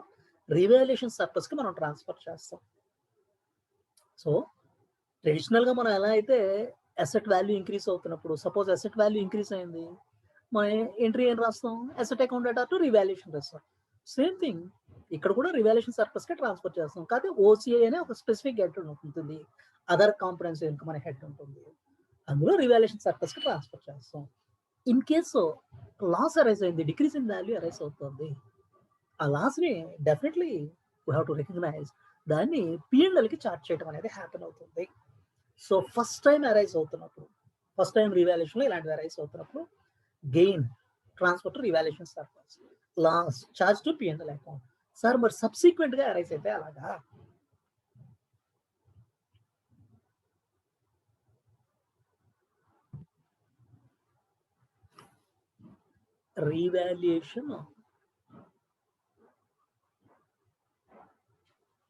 రీవాల్యుయేషన్ సర్ప్లస్కి మనం ట్రాన్స్ఫర్ చేస్తాం. సో ట్రెడిషనల్గా మనం ఎలా అయితే అసెట్ వాల్యూ ఇంక్రీజ్ అవుతున్నప్పుడు, సపోజ్ అసెట్ వాల్యూ ఇంక్రీజ్ అయింది, మనం ఎంట్రీ ఏం రాస్తాం? Asset account data to revaluation రాస్తాం. సేమ్ థింగ్ ఇక్కడ కూడా రివాల్యుయేషన్ సర్ప్లస్కి ట్రాన్స్ఫర్ చేస్తాం. కాకపోతే ఓసిఐ అనే ఒక స్పెసిఫిక్ హెడ్ ఉంటుంది, అదర్ కాంప్రహెన్సివ్ ఇన్కమ్ అనే హెడ్ ఉంటుంది, అందులో రివాల్యుయేషన్ సర్ప్లస్కి ట్రాన్స్ఫర్ చేస్తాం. ఇన్ కేసు లాస్ అరైజ్ అయింది, డిక్రీస్ ఇన్ వాల్యూ అరైజ్ అవుతుంది, ఆ లాస్ని definitely we have to recognise, దాన్ని పిఎన్ఎల్కి చార్జ్ చేయడం అనేది హ్యాపెన్ అవుతుంది. సో ఫస్ట్ టైం అరైజ్ అవుతున్నప్పుడు, ఫస్ట్ టైం రివాల్యూషన్లో ఇలాంటివి అరైజ్ అవుతున్నప్పుడు gain transfer to revaluation surplus, loss charge to PNL account. Sir మరి సబ్సిక్వెంట్గా అరైజ్ అయితే అలాగా? రీవాల్యుయేషన్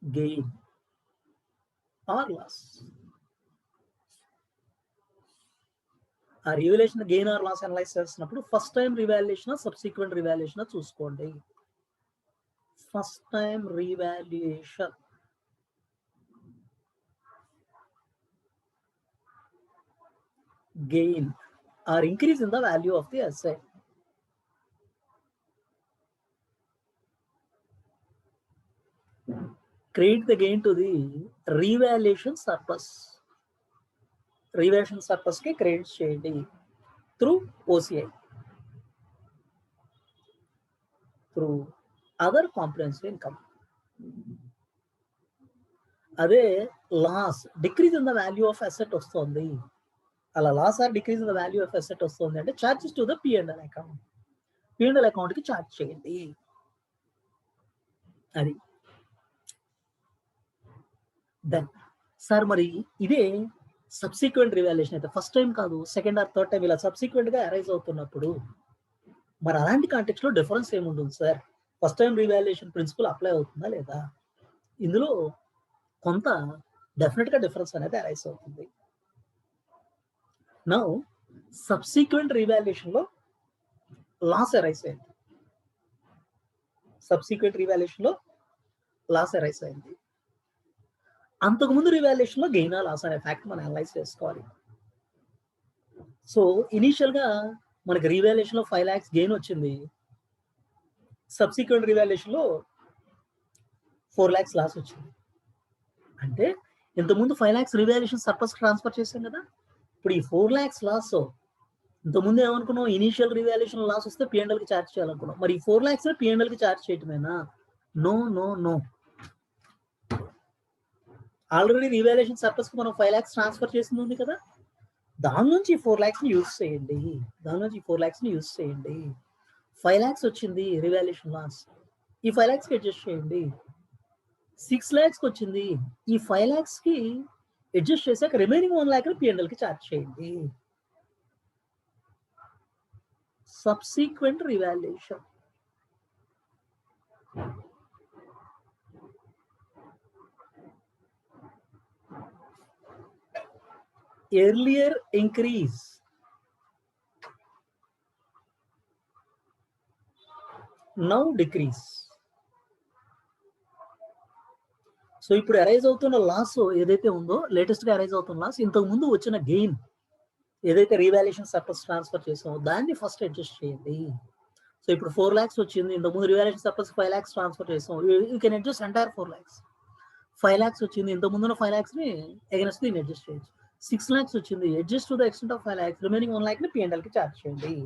గెయిన్ ఆర్ లాస్, ఆ revaluation gain or loss analyse చేస్తున్నప్పుడు first time revaluation subsequent revaluation చూసుకోండి. First time revaluation gain or increase in the value of the asset. Create the gain to the revaluation surplus. Revaluation surplus ke credit cheyandi through OCI, through other comprehensive income. అదే loss decrease in the value of asset వస్తుంది, అలా loss or decrease in the value of asset వస్తుంది అంటే charges to the PNL account, PNL అకౌంట్కి charge చేయండి. అది then sir మరి ఇదే సబ్సిక్వెంట్ రివాల్యుయేషన్ అయితే ఫస్ట్ టైం కాదు, సెకండ్ ఆర్ థర్డ్ టైం ఇలా సబ్సిక్వెంట్గా అరైజ్ అవుతున్నప్పుడు మరి అలాంటి కాంటెక్స్లో డిఫరెన్స్ ఏముంటుంది sir? First time revaluation principle apply అవుతుందా లేదా? ఇందులో కొంత డెఫినెట్గా డిఫరెన్స్ అనేది అరైజ్ అవుతుంది. నౌ సబ్సిక్వెంట్ రివాల్యుయేషన్లో లాస్ అరైజ్ అయింది, సబ్సిక్వెంట్ రివాల్యుయేషన్లో లాస్ అరైజ్ అయింది, అంతకుముందు రివాల్యుయేషన్లో గెయిన్ లాస్ అనే ఫ్యాక్ట్ మనం అనలైజ్ చేసుకోవాలి. సో ఇనీషియల్గా మనకి రివాల్యుయేషన్లో 5 lakhs గెయిన్ వచ్చింది, సబ్సిక్వెంట్ రివాల్యుయేషన్లో 4 lakhs లాస్ వచ్చింది. అంటే ఇంతకుముందు 5 lakhs రివాల్యుయేషన్ సర్ప్లస్ ట్రాన్స్ఫర్ చేశాం కదా, ఇప్పుడు ఈ 4 lakhs లాస్ ఇంతకుముందు ఏమనుకున్నాం, ఇనీషియల్ రివాల్యుయేషన్ లాస్ వస్తే పిఎన్ఎల్కి ఛార్జ్ చేయాలనుకున్నాం, మరి ఈ 4 lakhs పిఎన్ఎల్కి ఛార్జ్ చేయటమేనా? No no no, already revaluation surplus కి మనం 5 lakhs ట్రాన్స్ఫర్ చేసింది ఉంది కదా, దాని నుంచి 4 lakhs ని యూజ్ చేయండి, దాని నుంచి 4 lakhs ని యూజ్ చేయండి. 5 lakhs వచ్చింది రివాల్యుయేషన్ లాస్, ఈ 5 lakhs కి అడ్జస్ట్ చేయండి. 6 lakhs వచ్చింది, ఈ 5 lakhs కి అడ్జస్ట్ చేశాక రిమైనింగ్ 1 lakh పిఎన్ఎల్ కి ఛార్జ్ చేయండి. Subsequent revaluation earlier increase, now decrease. So ఇప్పుడు అరైజ్ అవుతున్న లాస్ ఏదైతే ఉందో, లేటెస్ట్ గా అరైజ్ అవుతున్న లాస్ ఇంతకు ముందు వచ్చిన గెయిన్ ఏదైతే రివాల్యుయేషన్ సర్ప్లస్ ట్రాన్స్ఫర్ చేసామో దాన్ని ఫస్ట్ అడ్జస్ట్ చేయండి. సో ఇప్పుడు 4 lakhs వచ్చింది, ఇంతకు ముందు రివాల్యుయేషన్ సర్ప్లస్ 5 lakhs ట్రాన్స్ఫర్ చేసాం, you can adjust entire 4 lakhs. 5 lakhs వచ్చింది, ఇంతకు ముందున్న 5 lakhs ని అగైన్స్ దీన్ని అడ్జస్ట్ చేయొచ్చు. 6 lakhs వచ్చింది, adjust to the extent of 5 lakhs, remaining 1 lakh ని పిఎన్ఎల్ కి ఛార్జ్ చేయండి.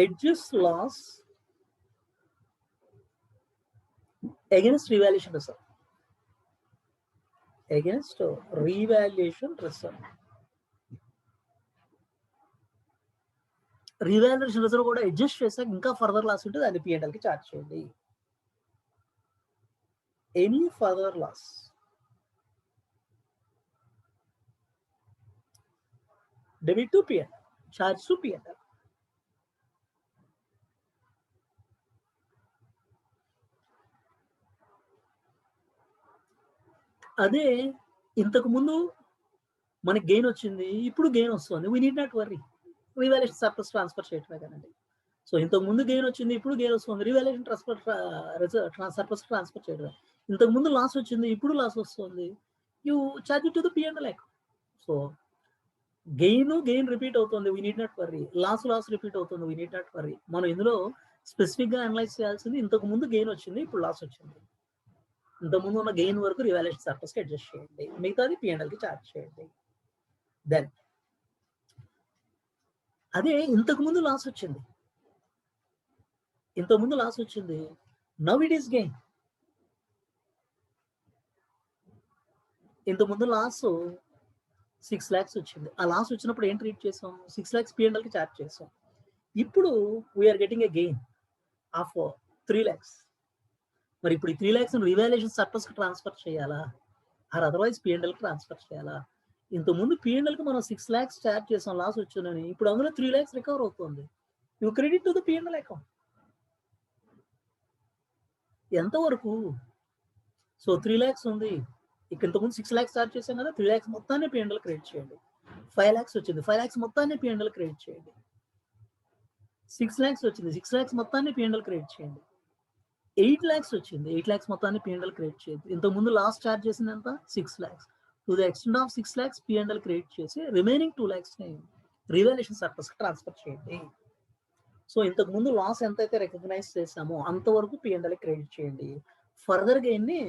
Adjust loss against revaluation reserve, against revaluation reserve. Revaluation reserve కూడా అడ్జస్ట్ చేశాక ఇంకా ఫర్దర్ లాస్ ఉంటుంది, అది పిఎన్ఎల్ కి ఛార్జ్ చేయండి. Any further loss debit to PNL, charge to PNL. అదే ఇంతకు ముందు మనకి గెయిన్ వచ్చింది, ఇప్పుడు గెయిన్ వస్తుంది, we need not worry, revaluation surplus transfer చేయటమే కదండి. సో ఇంతకు ముందు గెయిన్ వచ్చింది, ఇప్పుడు గెయిన్ వస్తుంది, రివాల్యుయేషన్ సర్ప్లస్ ట్రాన్స్ఫర్ చేయడమే. ఇంతకు ముందు లాస్ వచ్చింది, ఇప్పుడు లాస్ వస్తుంది, you charge to the PNL account. So gain repeat అవుతుంది, we need not worry, loss repeat అవుతుంది, వీ నీడ్ నాట్ వర్రీ. మనం ఇందులో స్పెసిఫిక్ గా అనలైజ్ చేయాల్సింది ఇంతకు ముందు గెయిన్ వచ్చింది, ఇప్పుడు లాస్ వచ్చింది, ఇంతకుముందు ఉన్న గెయిన్ వరకు రివాల్యుయేషన్ సర్ప్లస్ కి అడ్జస్ట్ చేయండి, మిగతాది పిఎన్ఎల్ కి ఛార్జ్ చేయండి. దెన్ అదే ఇంతకుముందు లాస్ వచ్చింది, ఇంతకుముందు లాస్ వచ్చింది, నవ్ ఇట్ ఈస్ గెయిన్. ఇంతకుముందు లాస్ 6 lakhs వచ్చింది. ఆ లాస్ వచ్చినప్పుడు ఏం ట్రీట్ చేసాం, 6 lakhs P&Lకి చార్జ్ చేసాం. ఇప్పుడు we're getting a gain of 3 lakhs. మరి ఇప్పుడు ఈ 3 lakhs రివాల్యుయేషన్ సర్ప్లస్కి ట్రాన్స్ఫర్ చేయాలా, ఆర్ అదర్వైజ్ P&Lకి ట్రాన్స్ఫర్ చేయాలా? ఇంతకుముందు P&Lకి మనం 6 lakhs చార్జ్ చేసాం లాస్ వచ్చిందని, ఇప్పుడు అందులో 3 lakhs రికవర్ అవుతుంది. You credit to the P&L account. ఎంతవరకు? సో 3 lakhs ఉంది, ఇక్కడ ఇంతకుముందు 6 lakhs చార్జ్ చేసాం కదా, 3 lakhs మొత్తాన్ని P&L క్రెడిట్ చేయండి. 5 lakhs వచ్చింది, 5 lakhs మొత్తాన్ని P&L క్రెడిట్ చేయండి. 6 lakhs వచ్చింది, 6 lakhs మొత్తాన్ని P&L క్రెడిట్ చేయండి. 8 lakhs వచ్చింది, 8 lakhs మొత్తాన్ని P&L క్రెడిట్ చేయండి. ఇంతకుముందు లాస్ట్ చార్జ్ చేసింది ఎంత, 6 lakhs. To the extent of 6 lakhs P&L credit చేసి రిమైనింగ్ 2 lakhs ని రివాల్యుయేషన్ సర్ప్లస్ ట్రాన్స్ఫర్ చేయండి. సో ఇంతకు ముందు లాస్ ఎంతైతే రికగ్నైజ్ చేసామో అంతవరకు P&L క్రెడిట్ చేయండి. ఫర్దర్ గెయిన్ ని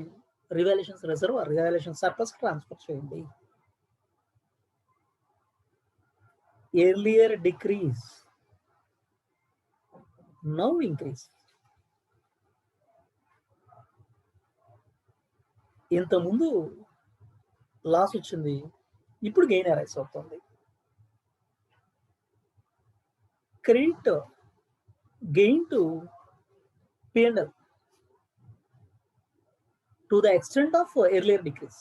revaluation reserve, revaluation surplus transfer చేయండి. Earlier decrease, now increase. ఇంతకుముందు లాస్ వచ్చింది, ఇప్పుడు గెయిన్ అరైజ్ అవుతుంది. Credit gain to P&L to the extent of earlier decrease,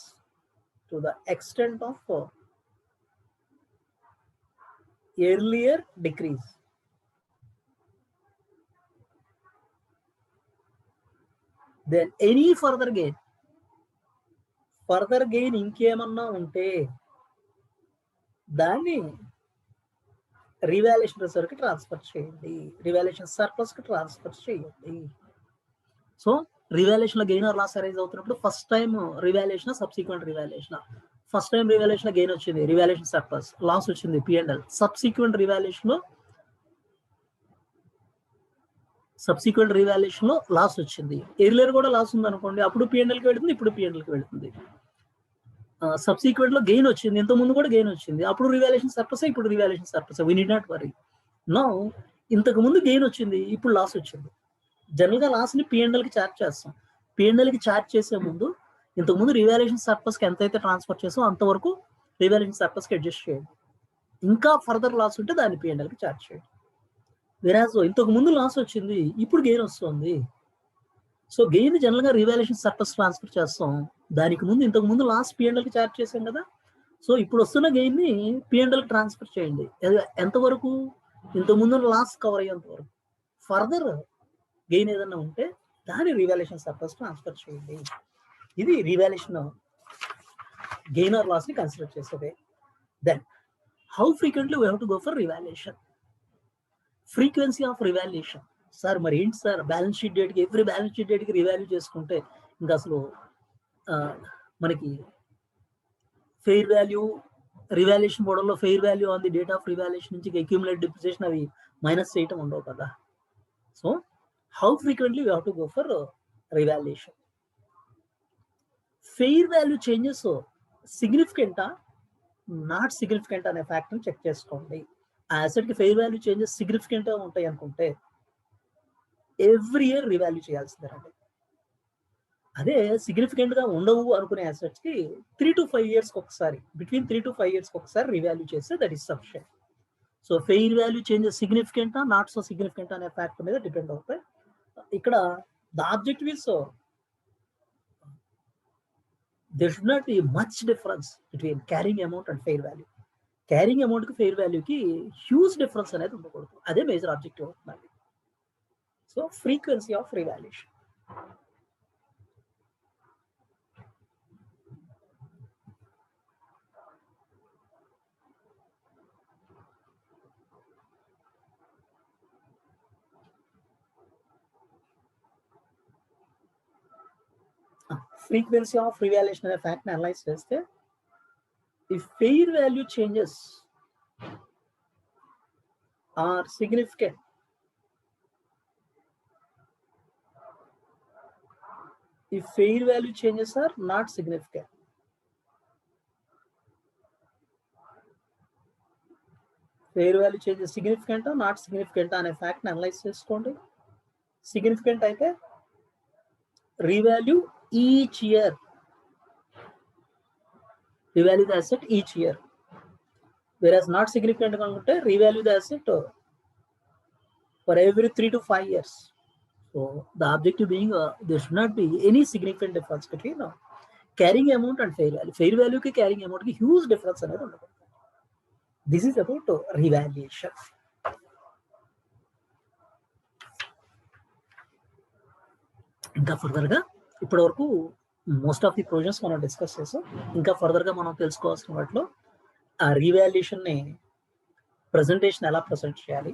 to the extent of earlier decrease. Then any further gain ఇంకేమన్నా ఉంటే దాన్ని revaluation reserve కి transfer చేయండి, రివాల్యుయేషన్ సర్ప్లస్ కి ట్రాన్స్ఫర్ చేయండి. సో రివాల్యుయేషన్ లో గెయిన్ ఆర్ లాస్ అరైజ్ అవుతున్నప్పుడు first time revaluation, subsequent revaluation. First time revaluation లో గెయిన్ వచ్చింది, రివాల్యుయేషన్ సర్ప్లస్, లాస్ వచ్చింది P&L. సబ్సిక్వెంట్ రివాల్యుయేషన్ లో లాస్ వచ్చింది, ఎర్లియర్ కూడా లాస్ ఉంది అనుకోండి, అప్పుడు P&Lకి వెళ్తుంది, ఇప్పుడు P&Lకి వెళ్తుంది. సబ్సిక్వెంట్ లో గెయిన్ వచ్చింది, ఇంత ముందు కూడా గెయిన్ వచ్చింది, అప్పుడు రివాల్యుయేషన్ సర్ప్లస్, ఇప్పుడు revaluation surplus. We need not worry. Now ఇంతకు ముందు గెయిన్ వచ్చింది, ఇప్పుడు లాస్ వచ్చింది. జనరల్ గా లాస్ ని P&Lకి చార్జ్ చేస్తాం. P&Lకి చార్జ్ చేసే ముందు ఇంతకు ముందు రివాల్యుయేషన్ సర్ప్లస్ కి ఎంతైతే ట్రాన్స్ఫర్ చేసాం అంతవరకు రివాల్యుయేషన్ సర్ప్లస్ కి అడ్జస్ట్ చేయండి. ఇంకా ఫర్దర్ లాస్ ఉంటే దాన్ని P&Lకి చార్జ్ చేయండి. వెరాజ్ ఇంతకు ముందు లాస్ వచ్చింది, ఇప్పుడు గెయిన్ వస్తుంది. సో గెయిన్ జనరల్ గా రివాల్యుయేషన్ సర్ప్లస్ ట్రాన్స్ఫర్ చేస్తాం. దానికి ముందు ఇంతకు ముందు లాస్ P&Lకి చార్జ్ చేసాం కదా, సో ఇప్పుడు వస్తున్న గెయిన్ ని P&Lకి ట్రాన్స్ఫర్ చేయండి. ఎంతవరకు? ఇంతకు ముందు లాస్ కవర్ అయ్యేంత వరకు. ఫర్దర్ గెయిన్ ఏదన్నా ఉంటే దాని రివాల్యుయేషన్ సర్ప్లస్ ట్రాన్స్ఫర్ చేయండి. ఇది రివాల్యుయేషన్ గెయిన్ ఆర్ లాస్ ని కన్సిడర్ చేసేది. Then how frequently we have to go for revaluation. Frequency of revaluation. Sir మరి ఏంటి సార్, బ్యాలెన్స్ షీట్ డేట్కి ఎవ్రీ బ్యాలెన్స్ షీట్ డేట్కి రివాల్యూ చేసుకుంటే ఇంకా అసలు మనకి ఫెయిర్ వాల్యూ రివాల్యుయేషన్ మోడల్లో fair value on the date of revaluation నుంచి అక్యూములేట్ డిప్రిసియేషన్ అవి మైనస్ చేయటం ఉండవు కదా. So how frequently we have to go for revaluation. Fair value changes సిగ్నిఫికెంటా నాట్ సిగ్నిఫికెంట్ అనే ఫ్యాక్టర్ని చెక్ చేసుకోండి. ఆ అసెట్కి ఫెయిర్ వాల్యూ చేంజెస్ సిగ్నిఫికెంట్గా ఉంటాయి అనుకుంటే ఎవ్రీ ఇయర్ రివాల్యూ చేయాల్సిందేనండి. అదే సిగ్నిఫికెంట్ గా ఉండవు అనుకునే అసెట్స్ కి 3 to 5 years ఒకసారి, బిట్వీన్ 3 to 5 years ఒకసారి రివాల్యూ చేస్తే that is sufficient. So fair value changes సిగ్నిఫికెంటా నాట్ సో సిగ్నిఫికెంట్ అనే ఫ్యాక్టర్ మీద డిపెండ్ అవుతాయి. ఇక్కడ the objective is there should not be much difference between carrying amount and fair value. Carrying amount కి fair వాల్యూకి huge difference అనేది ఉండకూడదు, అదే major objective అవుతుందండి. So frequency of revaluation. Frequency of revaluation అనే fact ని analyse చేస్తే, if fair value changes are significant, if fair value changes are not significant, fair value change సిగ్నిఫికెంటా not సిగ్నిఫికెంటా అనే ఫ్యాక్ట్ని అనలైజ్ చేసుకోండి. సిగ్నిఫికెంట్ అయితే revalue each year, revalue the asset each year. whereas not significant అనుకుంటే revalue the asset for every 3 to 5 years. So the objective being there should not be any significant difference between carrying amount and fair value. Fair value ki carrying amount ki huge difference అనేది ఉండదు. This is about revaluation. ఇంకా ఫర్దర్గా ఇప్పటి వరకు most of the provisions మనం discuss చేసాం. ఇంకా ఫర్దర్గా మనం తెలుసుకోవాల్సిన వాటిలో ఆ రీవాల్యుయేషన్ని ప్రజెంటేషన్ ఎలా ప్రజెంట్ చేయాలి,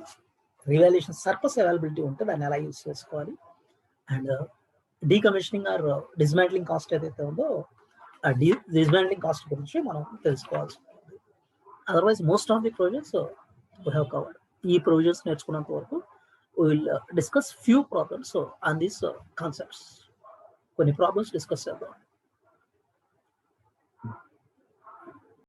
రీవాల్యుయేషన్ సర్ప్లస్ అవైలబిలిటీ ఉంటే దాన్ని ఎలా యూజ్ చేసుకోవాలి, అండ్ డీకమిషనింగ్ ఆర్ డిస్మాంట్లింగ్ కాస్ట్ ఏదైతే ఉందో ఆ డిస్మాంట్లింగ్ కాస్ట్ గురించి మనం తెలుసుకోవాల్సి ఉంటుంది. Otherwise most of the provisions we have covered. ఈ ప్రొవిజన్స్ నేర్చుకున్నంత వరకు we will discuss few problems on these concepts. కొన్ని ప్రాబ్లమ్స్ డిస్కస్ చేద్దాం.